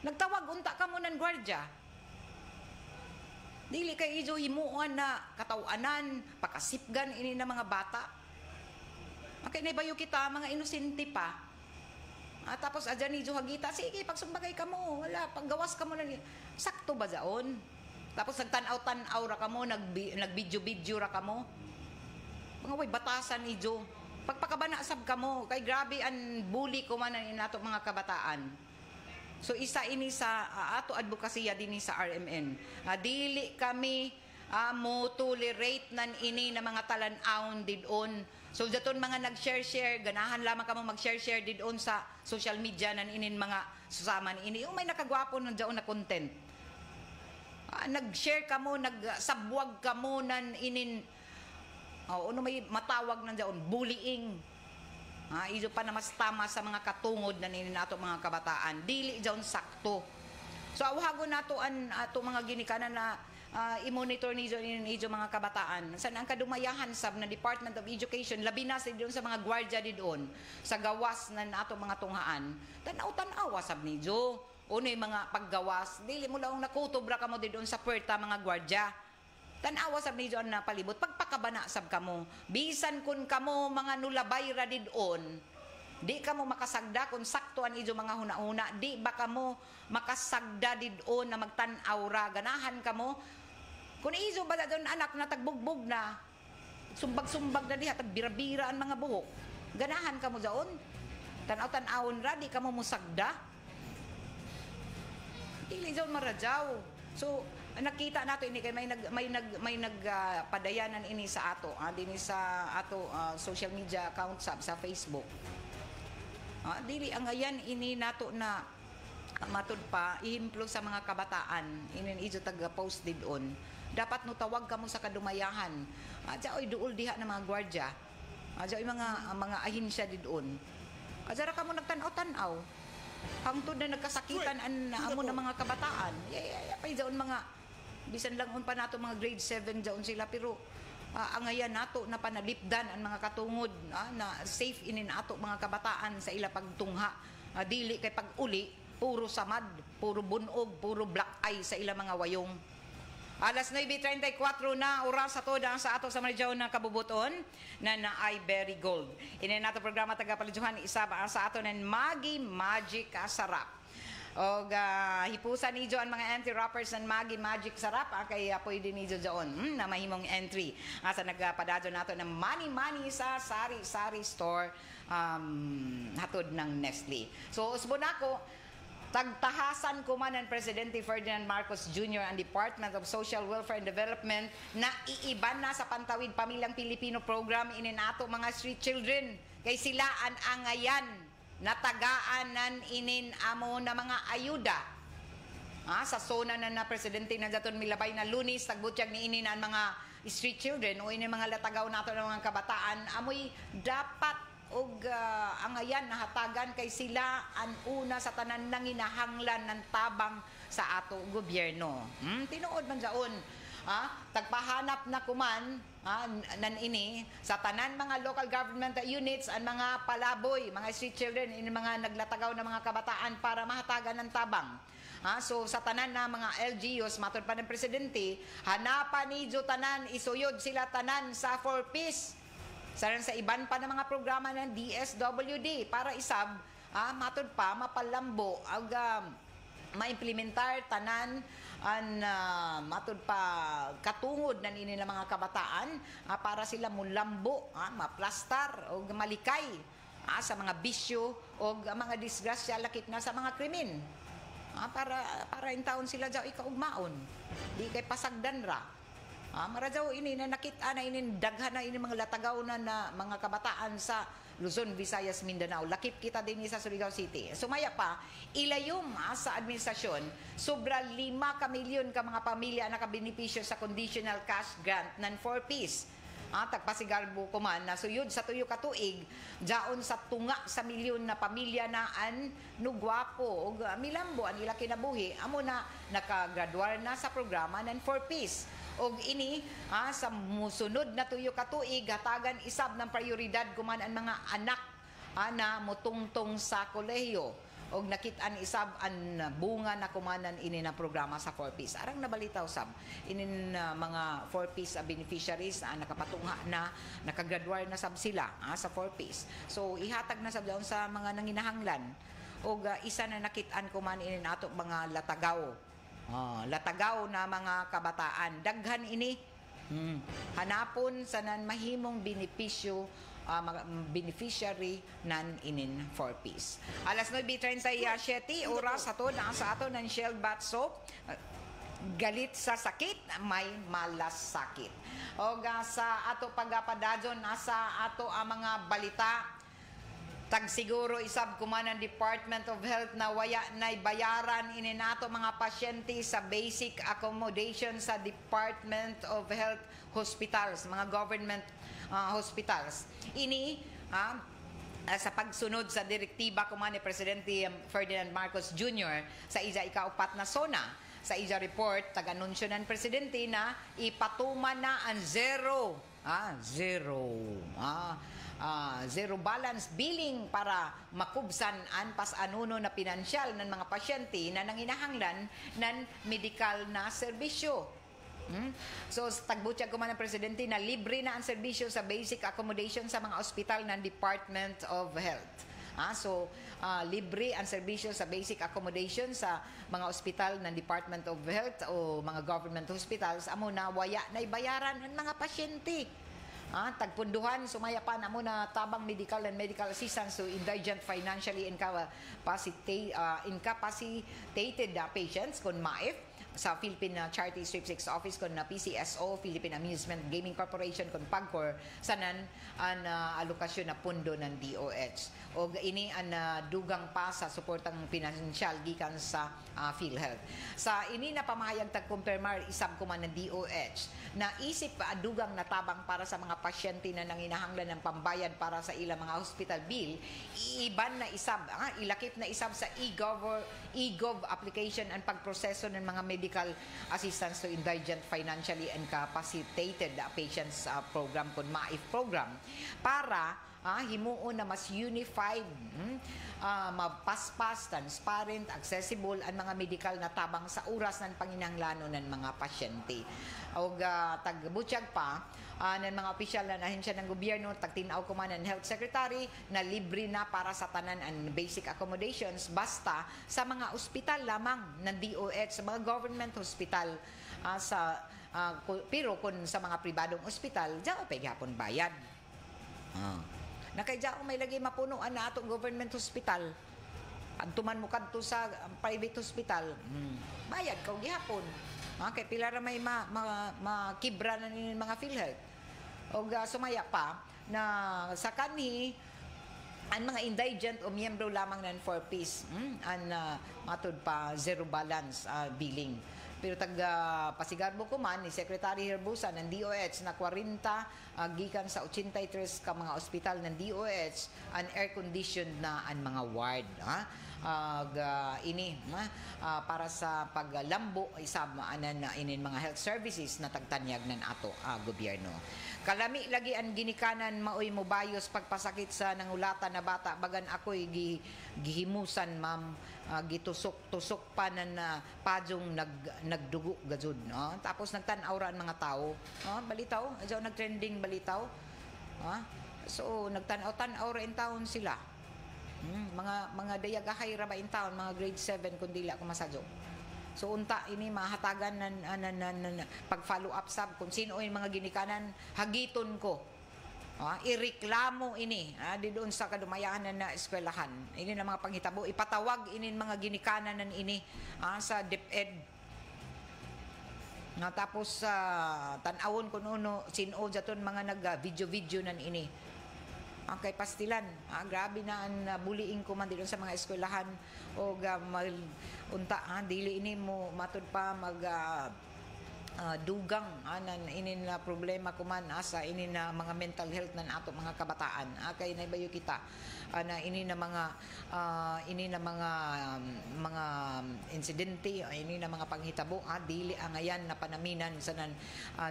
Nagtawag unta kamo ng gwardiya. Dili kay iso himuan na katawanan, pakasipgan ini na mga bata. Okay, naibayo kita mga inosente pa. Tapos adyan ni Hagita, sige, pagsumbagay ka mo, wala, paggawas ka mo na, sakto ba daon? Tapos nagtanaw-tanaw ra ka mo, nagbidyo-bidyo ra ka mo. Mga way batasan ni Jo. Pagpakabanasab ka mo, kay grabe ang bully ko man ang inato mga kabataan. So isa ini sa ato advokasya din sa RMN. Dili kami mo tolerate nan ini na mga talan-awon didon. So daton mga nag-share-share, ganahan lamang kamo mag-share-share didon sa social media nan inin mga susama ni ini. May nakagwapo nang daon na content. Nag-share kamo, nagsabwag kamo nan inin ano may matawag nang daon bullying. Iso pa na mas tama sa mga katungod na inin nato mga kabataan. Dili daon sakto. So awhagon nato ato mga ginikanan na i-monitor niyo mga kabataan. San ang kadumayahan sab na Department of Education, labi na sa doon sa mga gwardiya di doon, sa gawas na ato mga tunghaan, tanaw-tanawa sab niyo. Unoy mga paggawas, dili mo lang nakutobra ka mo di doon sa puerta mga gwardiya. Tanawa sab niyo na palibot, pagpakabana sab kamo. Bisan kun kamo mga nulabay ra di doon, di ka mo makasagda kung saktuan ijo mga huna-huna, di ba ka mo makasagda di doon na magtanaw ra, ganahan ka mo. Kung iso ba doon anak na tagbugbog na, sumbag-sumbag na diha, tagbira-bira ang mga buhok, ganahan ka mo doon. Tanaw-tanawon ra, di ka mo musagda. Dili doon maradyaw. So, nakita nato ini kay may nagpadayanan ini sa ato, dinhi sa ato social media account sa Facebook. Dili ang ayan ini nato na matud pa ihimplo sa mga kabataan inin ijo taga-post didon. Dapat no tawag kamo sa kadumayahan. Oy duol diha na mga gwardiya. Oy mga ahinsya didon. Adara kamo nagtanaw-tanaw. Hangtod na nagkasakitan amo na mga kabataan. Pay daon mga bisan lang pa nato mga grade 7 daon sila pero angayan nato na panalipdan ang mga katungod na safe inin ato mga kabataan sa ila pagtungha. Dili kay pag-uli puro samad, puro bunog, puro black eye sa ila mga wayong. Alas 9:34 na oras sa toda sa ato sa Marijaw na kabubuton na Iberry Gold. Ini nato programa taga-palidyuhan isa sa ato ng Maggi Magic Sarap. O hipusan ni John mga entry wrappers ng Maggi Magic Sarap kay pwede ni John na mahimong entry. Asa nagpadadyo nato ng money sa Sari Store hatod ng Nestle. So usbo nako tagtahasan ko man ang Presidente Ferdinand Marcos Jr. ang Department of Social Welfare and Development na iiban na sa Pantawid Pamilyang Pilipino Program inin ato mga street children. Kay sila ang angayan na tagaanan inin amo na mga ayuda. Sa zona na Presidente na daton milabay na Lunis, tagbutyag ni inin ang mga street children o inin mga latagaw nato ng mga kabataan, amoy dapat og angayan nahatagan kay sila ang una sa tanan nang inahanglan ng tabang sa ato gobyerno. Tinuod man daon. Tagpahanap na kuman nan ini sa tanan mga local government units ang mga palaboy, mga street children, ini mga naglatagaw na mga kabataan para mahatagan ng tabang. So sa tanan na mga LGUs, matod pa ng presidente, hanapan ni tanan, isuyod sila tanan sa 4Ps. Sa iban pa ng mga programa ng DSWD para isab, matod pa mapalambo ag maimplementar tanan an matod pa katungod nan ini ng mga kabataan para sila mulambo, maplastar o malikay sa mga bisyo o mga disgrasya lakip na sa mga krimen. Para in taon sila jaw ikaugmaon. Di kay pasagdan ra. Marajaw ini na nakita na ini daghan na ini mga latagaw na mga kabataan sa Luzon, Visayas, Mindanao. Lakip kita din sa Surigao City. Sumaya pa, ilayom sa administrasyon, sobra 5 ka milyon ka mga pamilya na kabenepisyo sa conditional cash grant ng 4Ps. Tagpasigarbo ko man na suyod sa tuyo katuig, jaon sa tunga sa milyon na pamilya na an nugwapo o milambo ang ila kinabuhi, amo na nakagraduar na sa programa ng 4Ps. Og ini sa musunod na tuyo katuig hatagan isab ng prioridad kuman ang mga anak na mutungtong sa kolehiyo og nakit-an isab ang bunga na kumanan ini na programa sa 4Ps. Arang nabalitaw sab inin mga 4Ps beneficiaries nakapatungha na nakagraduar na sab sila sa 4Ps. So ihatag na sab daw sa mga nanginahanglan og isa na nakit-an kuman ini nato mga latagaw. Latagaw na mga kabataan. Daghan ini. Hanapon sa nan mahimong benepisyo beneficiary nan inin 4Ps. Alas 9:37 oras ato na sa ato ng Shell Bath Soap. Galit sa sakit, may malasakit. O sa ato pagapadadyon nasa ato ang mga balita. Tagsiguro isab kuman ang Department of Health na waya na bayaran ini nato mga pasyente sa basic accommodation sa Department of Health hospitals, mga government hospitals. Ini sa pagsunod sa direktiba kuman ni Presidente Ferdinand Marcos Jr. sa ika-4 na zona. Sa report, tag-anunsyo ng Presidente na ipatuman na ang zero balance billing para makubsan ang pas-anuno na pinansyal ng mga pasyente na nanginahanglan ng medical na serbisyo. So, tagbutya ko man ng Presidente na libre na ang serbisyo sa basic accommodation sa mga ospital ng Department of Health. Libre ang serbisyo sa basic accommodation sa mga ospital ng Department of Health o mga government hospitals. Amo na waya na ibayaran ng mga pasyente. Tagpunduhan, sumaya pa na muna tabang medical and medical assistance to indigent financially incapacitated patients kung MAIF sa Philippine Charity Sweepstakes Office kung na PCSO, Philippine Amusement Gaming Corporation kung PAGCOR sanan ang alokasyon na pundo ng DOH. O ini ang dugang pa sa suportang pinansyal gikan sa PhilHealth. Sa ini na pamahayag tagkumpirmar isab kuman ng DOH na isip dugang natabang para sa mga pasyente na nanginahanglan ng pambayad para sa ilang mga hospital bill, iban na isab, ilakip na isab sa e-gov application ang pagproseso ng mga medical assistance to indigent financially incapacitated patients program kung MAIF program para himuon na mas unified, mapaspas, transparent, accessible ang mga medical na tabang sa oras ng panginahanglanon ng mga pasyente. O tagbutyag pa ng mga opisyal na ahensya ng gobyerno, tagtinaw ko man ng Health Secretary na libre na para sa tanan ang basic accommodations basta sa mga ospital lamang ng DOH, sa mga government hospital pero kung sa mga pribadong ospital, diyan o paghapon bayad. Nakaya may lagi mapunuan na atong government hospital. Antuman mo kadto sa private hospital, bayad ka gihapon. Kay pila ra may makibra na ni mga PhilHealth. O sumaya pa na sa kanhi ang mga indigent o miyembro lamang ng 4Ps ang matud pa zero balance billing Pero taga Pasigarbo ko man ni Secretary Herbusa ng DOH na 40 gikan sa 83 ka mga ospital ng DOH an air conditioned na ang mga ward, para sa paglambo isama anan na inin mga health services na tagtanyag ng ato gobyerno. Kalami lagi ang ginikanan maoy mobayos pagpasakit sa nangulatan na bata bagan ako'y gihimusan ma'am, gitusok-tusok pa na padyong nagdugo gajud, no? Tapos nagtan-aw ra ang mga tao, balitaw adyo nagtrending balitaw, so nagtan-aw ra in taon sila. Mga dayagahay ra ba in taon, mga grade 7 kun dili ako masadyo. So unta ini mahatagan pag-follow up sab kung sino yung mga ginikanan hagiton ko. Ireklamo ini di doon sa kadumayahan na eskwelahan. Ini na mga panghitabo, ipatawag ini mga ginikanan ini sa DepEd. Tapos tan-awon kun uno sino jaton mga nag-video nan ini. Kay pastilan, grabe na ang bullying ko man dito sa mga eskwelahan o unta dili ini mo matud pa mag dugang inin na problema ko man sa inin na mga mental health nan ato mga kabataan. Kay naibayo kita na ini na mga insidente, ini na mga panghitabo dili angayan na panaminan sa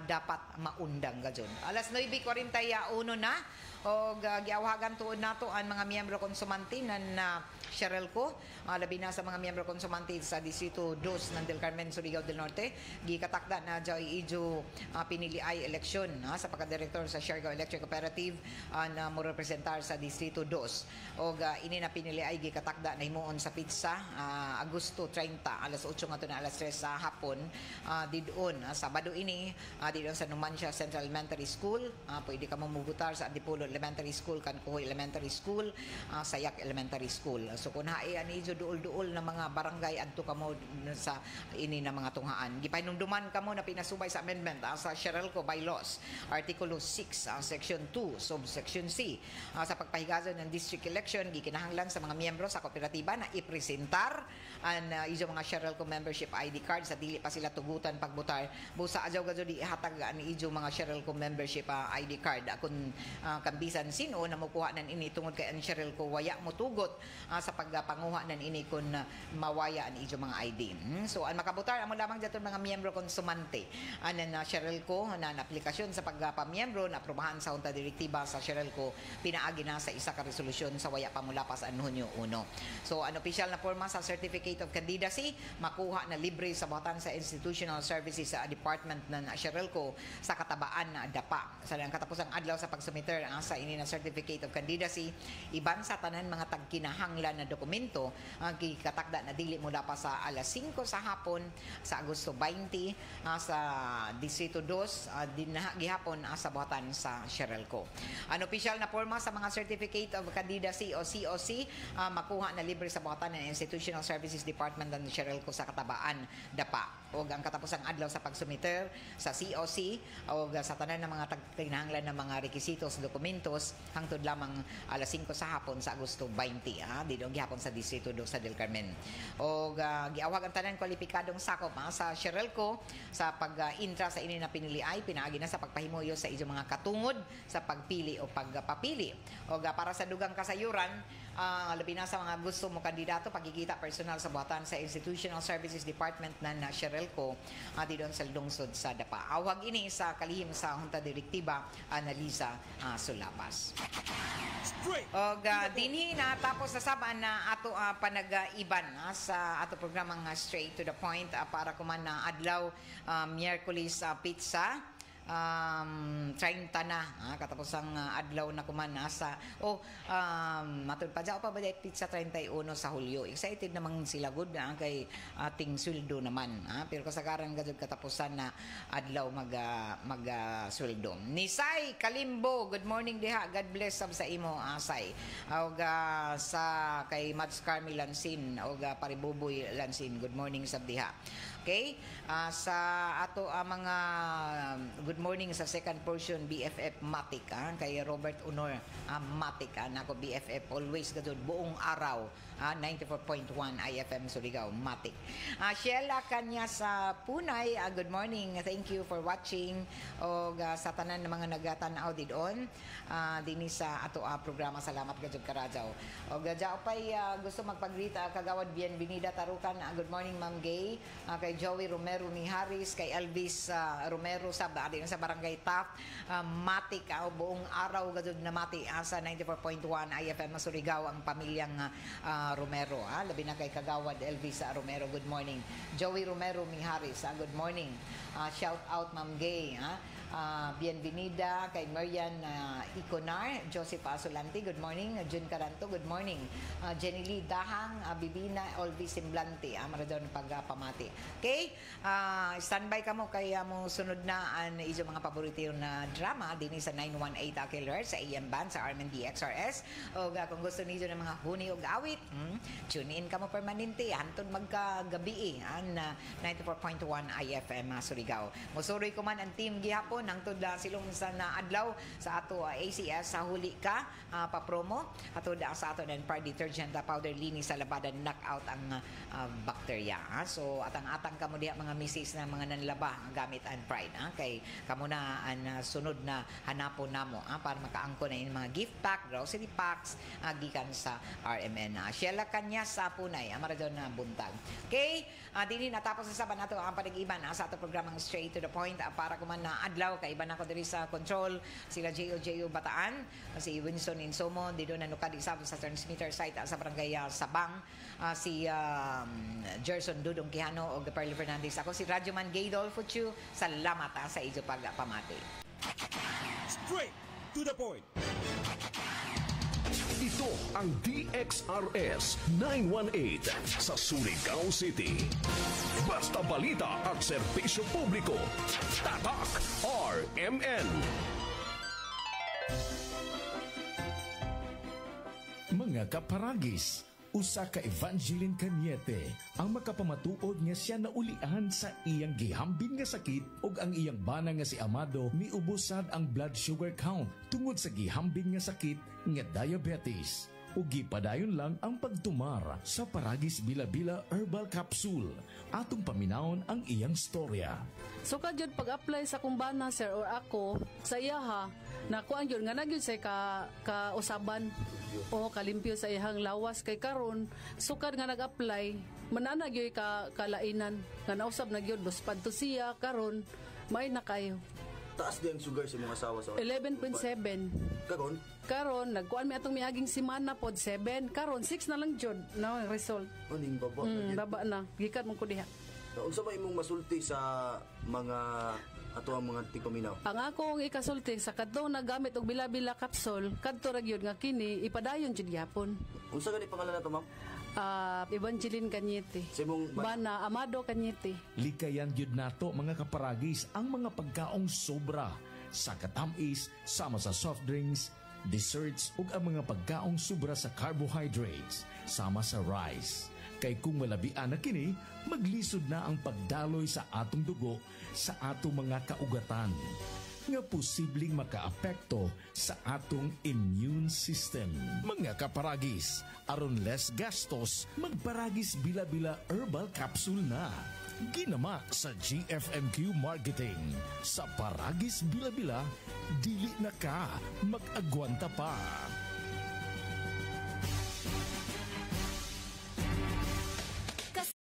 dapat maundang gadyon. Alas 9:41 na o giawagan tuod nato ang mga miyembro konsumanti na Sherelco, labi na sa mga miyembro konsumanti sa Distrito 2 ng Del Carmen, Surigao del Norte. Gikatakda na Joy Ijo pinili ay eleksyon sa pagkadirektor sa Siargao Electric Cooperative na mo representar sa Distrito 2. O ini na pinili ay gikatakda na himuon sa pizza Agosto 30 alas 8 nga na alas 3 sa hapon didon Sabado ini didon sa Numancia Central Elementary School. Pwede ka mamubutar sa Antipolo Elementary School, Kankuhoy Elementary School, Sayak Elementary School. So kung ani ijo duol-duol na mga barangay adto kamo sa ini na mga tunghaan, gipahinumduman kamo na pinasubay sa amendment sa Sherelco bylaws artikulo 6 section 2 subsection C sa pagpahigazon ng district election. Gikinahanglan sa mga miyembro sa kooperatiba na ipresentar ang ijo mga Sherelco membership ID card sa dili pa sila tugutan pagbutar. Busa adyaw gadyo di ihatag ani ijo mga Sherelco membership ID card kung kambisan sino na mokuha nan ini tungod kay ang Sherelco waya mo tugot sa pagpanguha nan ini kun mawaya ang ijo mga ID. So ang makabutar amo lamang daton mga miyembro konsumante na Sherelco na aplikasyon sa pagpamiyembro na aprobahan sa Junta Direktiba sa Sherelco pinaagi na sa isa ka resolusyon sa waya pamulapas an Hunyo 1. So ang opisyal na porma sa Certificate of Candidacy makuha na libre sa buhatan sa Institutional Services sa Department ng Sherelco sa katabaan na dapa. Sa katapusang adlaw sa pagsumiter sa ini na Certificate of Candidacy iban sa tanan mga tagkinahanglan na dokumento gikatakda na dili mula pa sa alas 5 sa hapon sa Agosto 20 sa Distrito 2 gihapon sa buhatan sa Sherelco. Ang opisyal na porma sa mga Certificate of Candidacy o COC makuha na libre sa buhatan ng Institutional Services Department ng Sherelco sa katabaan dapa. O ang katapusang adlaw sa pagsumiter sa COC o sa tanan ng mga tagkinahanglan ng mga rekisitos dokumentos hangtod lamang alas 5 sa hapon sa Agosto 20 dito gihapon sa Distrito 2 sa Del Carmen. O giawag ang tanan kwalipikadong sakop sa Sherelco sa pag-intra sa ini na pinili ay pinaagi na sa pagpahimuyo sa inyong mga katungod sa pagpili o pagpapili. O para sa dugang kasayuran labi na sa mga gusto mo kandidato pagkikita personal sa buhatan sa Institutional Services Department ng Sherelco dito sa lungsod sa Dapa. Awag ini sa kalihim sa Junta Direktiba Analisa Sulapas. Og dinhi na tapos na saban na ato panag-iban sa ato programang Straight to the Point para kuman na adlaw Miyerkules pizza 30 na katapos ang adlaw na kuman sa matud pa pa ba pizza 31 sa Hulyo. Excited naman sila good kay ating sweldo naman pero kasagaran gajud katapusan na adlaw mag sweldo. Nisay Kalimbo, good morning diha. God bless sab sa imo Say. Og sa kay Mads Carmi Lansin og Paribuboy Lansin, good morning sab diha. Okay? Sa ato mga good morning sa second portion BFF Matic kay Robert Honor Matic nako BFF always gadud buong araw 94.1 IFM Surigao Matic. Sheila kanya sa Punay, good morning. Thank you for watching og sa tanan ng mga nagatan-aw didon dinhi sa ato programa. Salamat gadud karadyaw. Og gadyaw pay gusto magpagrita kagawad Bienvenida Tarukan. Good morning Ma'am Gay, kay Joey Romero ni Harris, kay Elvis Romero sa barangay Taft Matic buong araw gadud na Mati sa 94.1 IFM Surigao ang pamilyang Romero labi na kay kagawad Elvis Romero. Good morning Joey Romero ni Harris, good morning. Shout out Ma'am Gay Bienvenida kay Marian Iconar, Joseph Asolante, good morning. Jun Caranto, good morning. Jenny Lee Dahang, Bibina Olvi Semblante, maradon pagpamati. Okay, standby ka mo kay mo sunod na iso mga paborito na drama din sa 918 kHz sa AM band sa Armin DXRS. O kung gusto niyo ng mga huni og awit, tune in ka mo permanente hantod magkagabi 94.1 IFM Surigao. Musuroy ko man ang team gihapon nang tudla silong sa naadlaw sa ato ACS sa huli ka pa-promo ato sa ato ng par detergent powder linis sa labada knockout ang bakterya. So atang-atang kamo diha mga misis na mga nanlaba gamit ang pride kay kamo na ang sunod na hanapon namo para makaangko na yung mga gift pack, grocery packs gikan sa RMN. Sheila kanya sa Punay maradon na buntag. Okay, dinhi natapos sa saban nato ang panag-iban sa ato programang Straight to the Point para kuman na adlaw kay iban ako diri sa control sila J.O. Bataan, si Winston Insomo dito na nukad isab sa transmitter site sa barangay Sabang, si Gerson Dudong Quijano o Perly Fernandez. Ako si Radyoman Gaydol Futsu. Salamat sa ijo pagpamati. Straight to the point. Ito ang DXRS 918 sa Surigao City. Basta balita at serbisyo publiko. Tatak RMN. Mga kaparagis, usa ka Evangeline Cañete ang makapamatuod nga siya naulian sa iyang gihambin nga sakit ug ang iyang bana nga si Amado miubusad ang blood sugar count tungod sa gihambin nga sakit nga diabetes. Ug gipadayon lang ang pagtumar sa Paragis Bila-Bila Herbal Capsule. Atong paminawon ang iyang storya. So kadyod pag-apply sa kumbana sir or ako sa iyaha nakuan gyud nga nagyud say ka usaban o kalimpyo sa iyang lawas kay karon sukad nga nag-apply manana gyud ka kalainan nga nausab na gyud buspad to siya karon may na kayo. Taas din ang sugar sa mga asawa sa 11.7. Karon nagkuan mi atong miaging semana pod 7. Karon 6 na lang jud no result. Aning baba baba na. Gikan mo ko diha. Unsa ba imong masulti sa mga ato ang mga tipaminaw? Ang akong ikasulti sa kadto nagamit og Bila-Bila capsule kadto ra gyud nga kini ipadayon jud gyapon. Unsa gani pangalan nato ma'am? Evangeline Cañete. Bana Amado Cañete. Likayan gyud nato mga kaparagis ang mga pagkaong sobra sa katamis sama sa soft drinks, desserts ug ang mga pagkaong sobra sa carbohydrates sama sa rice. Kay kung malabian na kini, maglisod na ang pagdaloy sa atong dugo sa atong mga kaugatan nga posibleng makaapekto sa atong immune system. Mga kaparagis, aron less gastos, magparagis Bila-Bila Herbal Capsule na. Ginama sa GFMQ Marketing. Sa Paragis Bila-Bila, dili na ka mag-agwanta pa.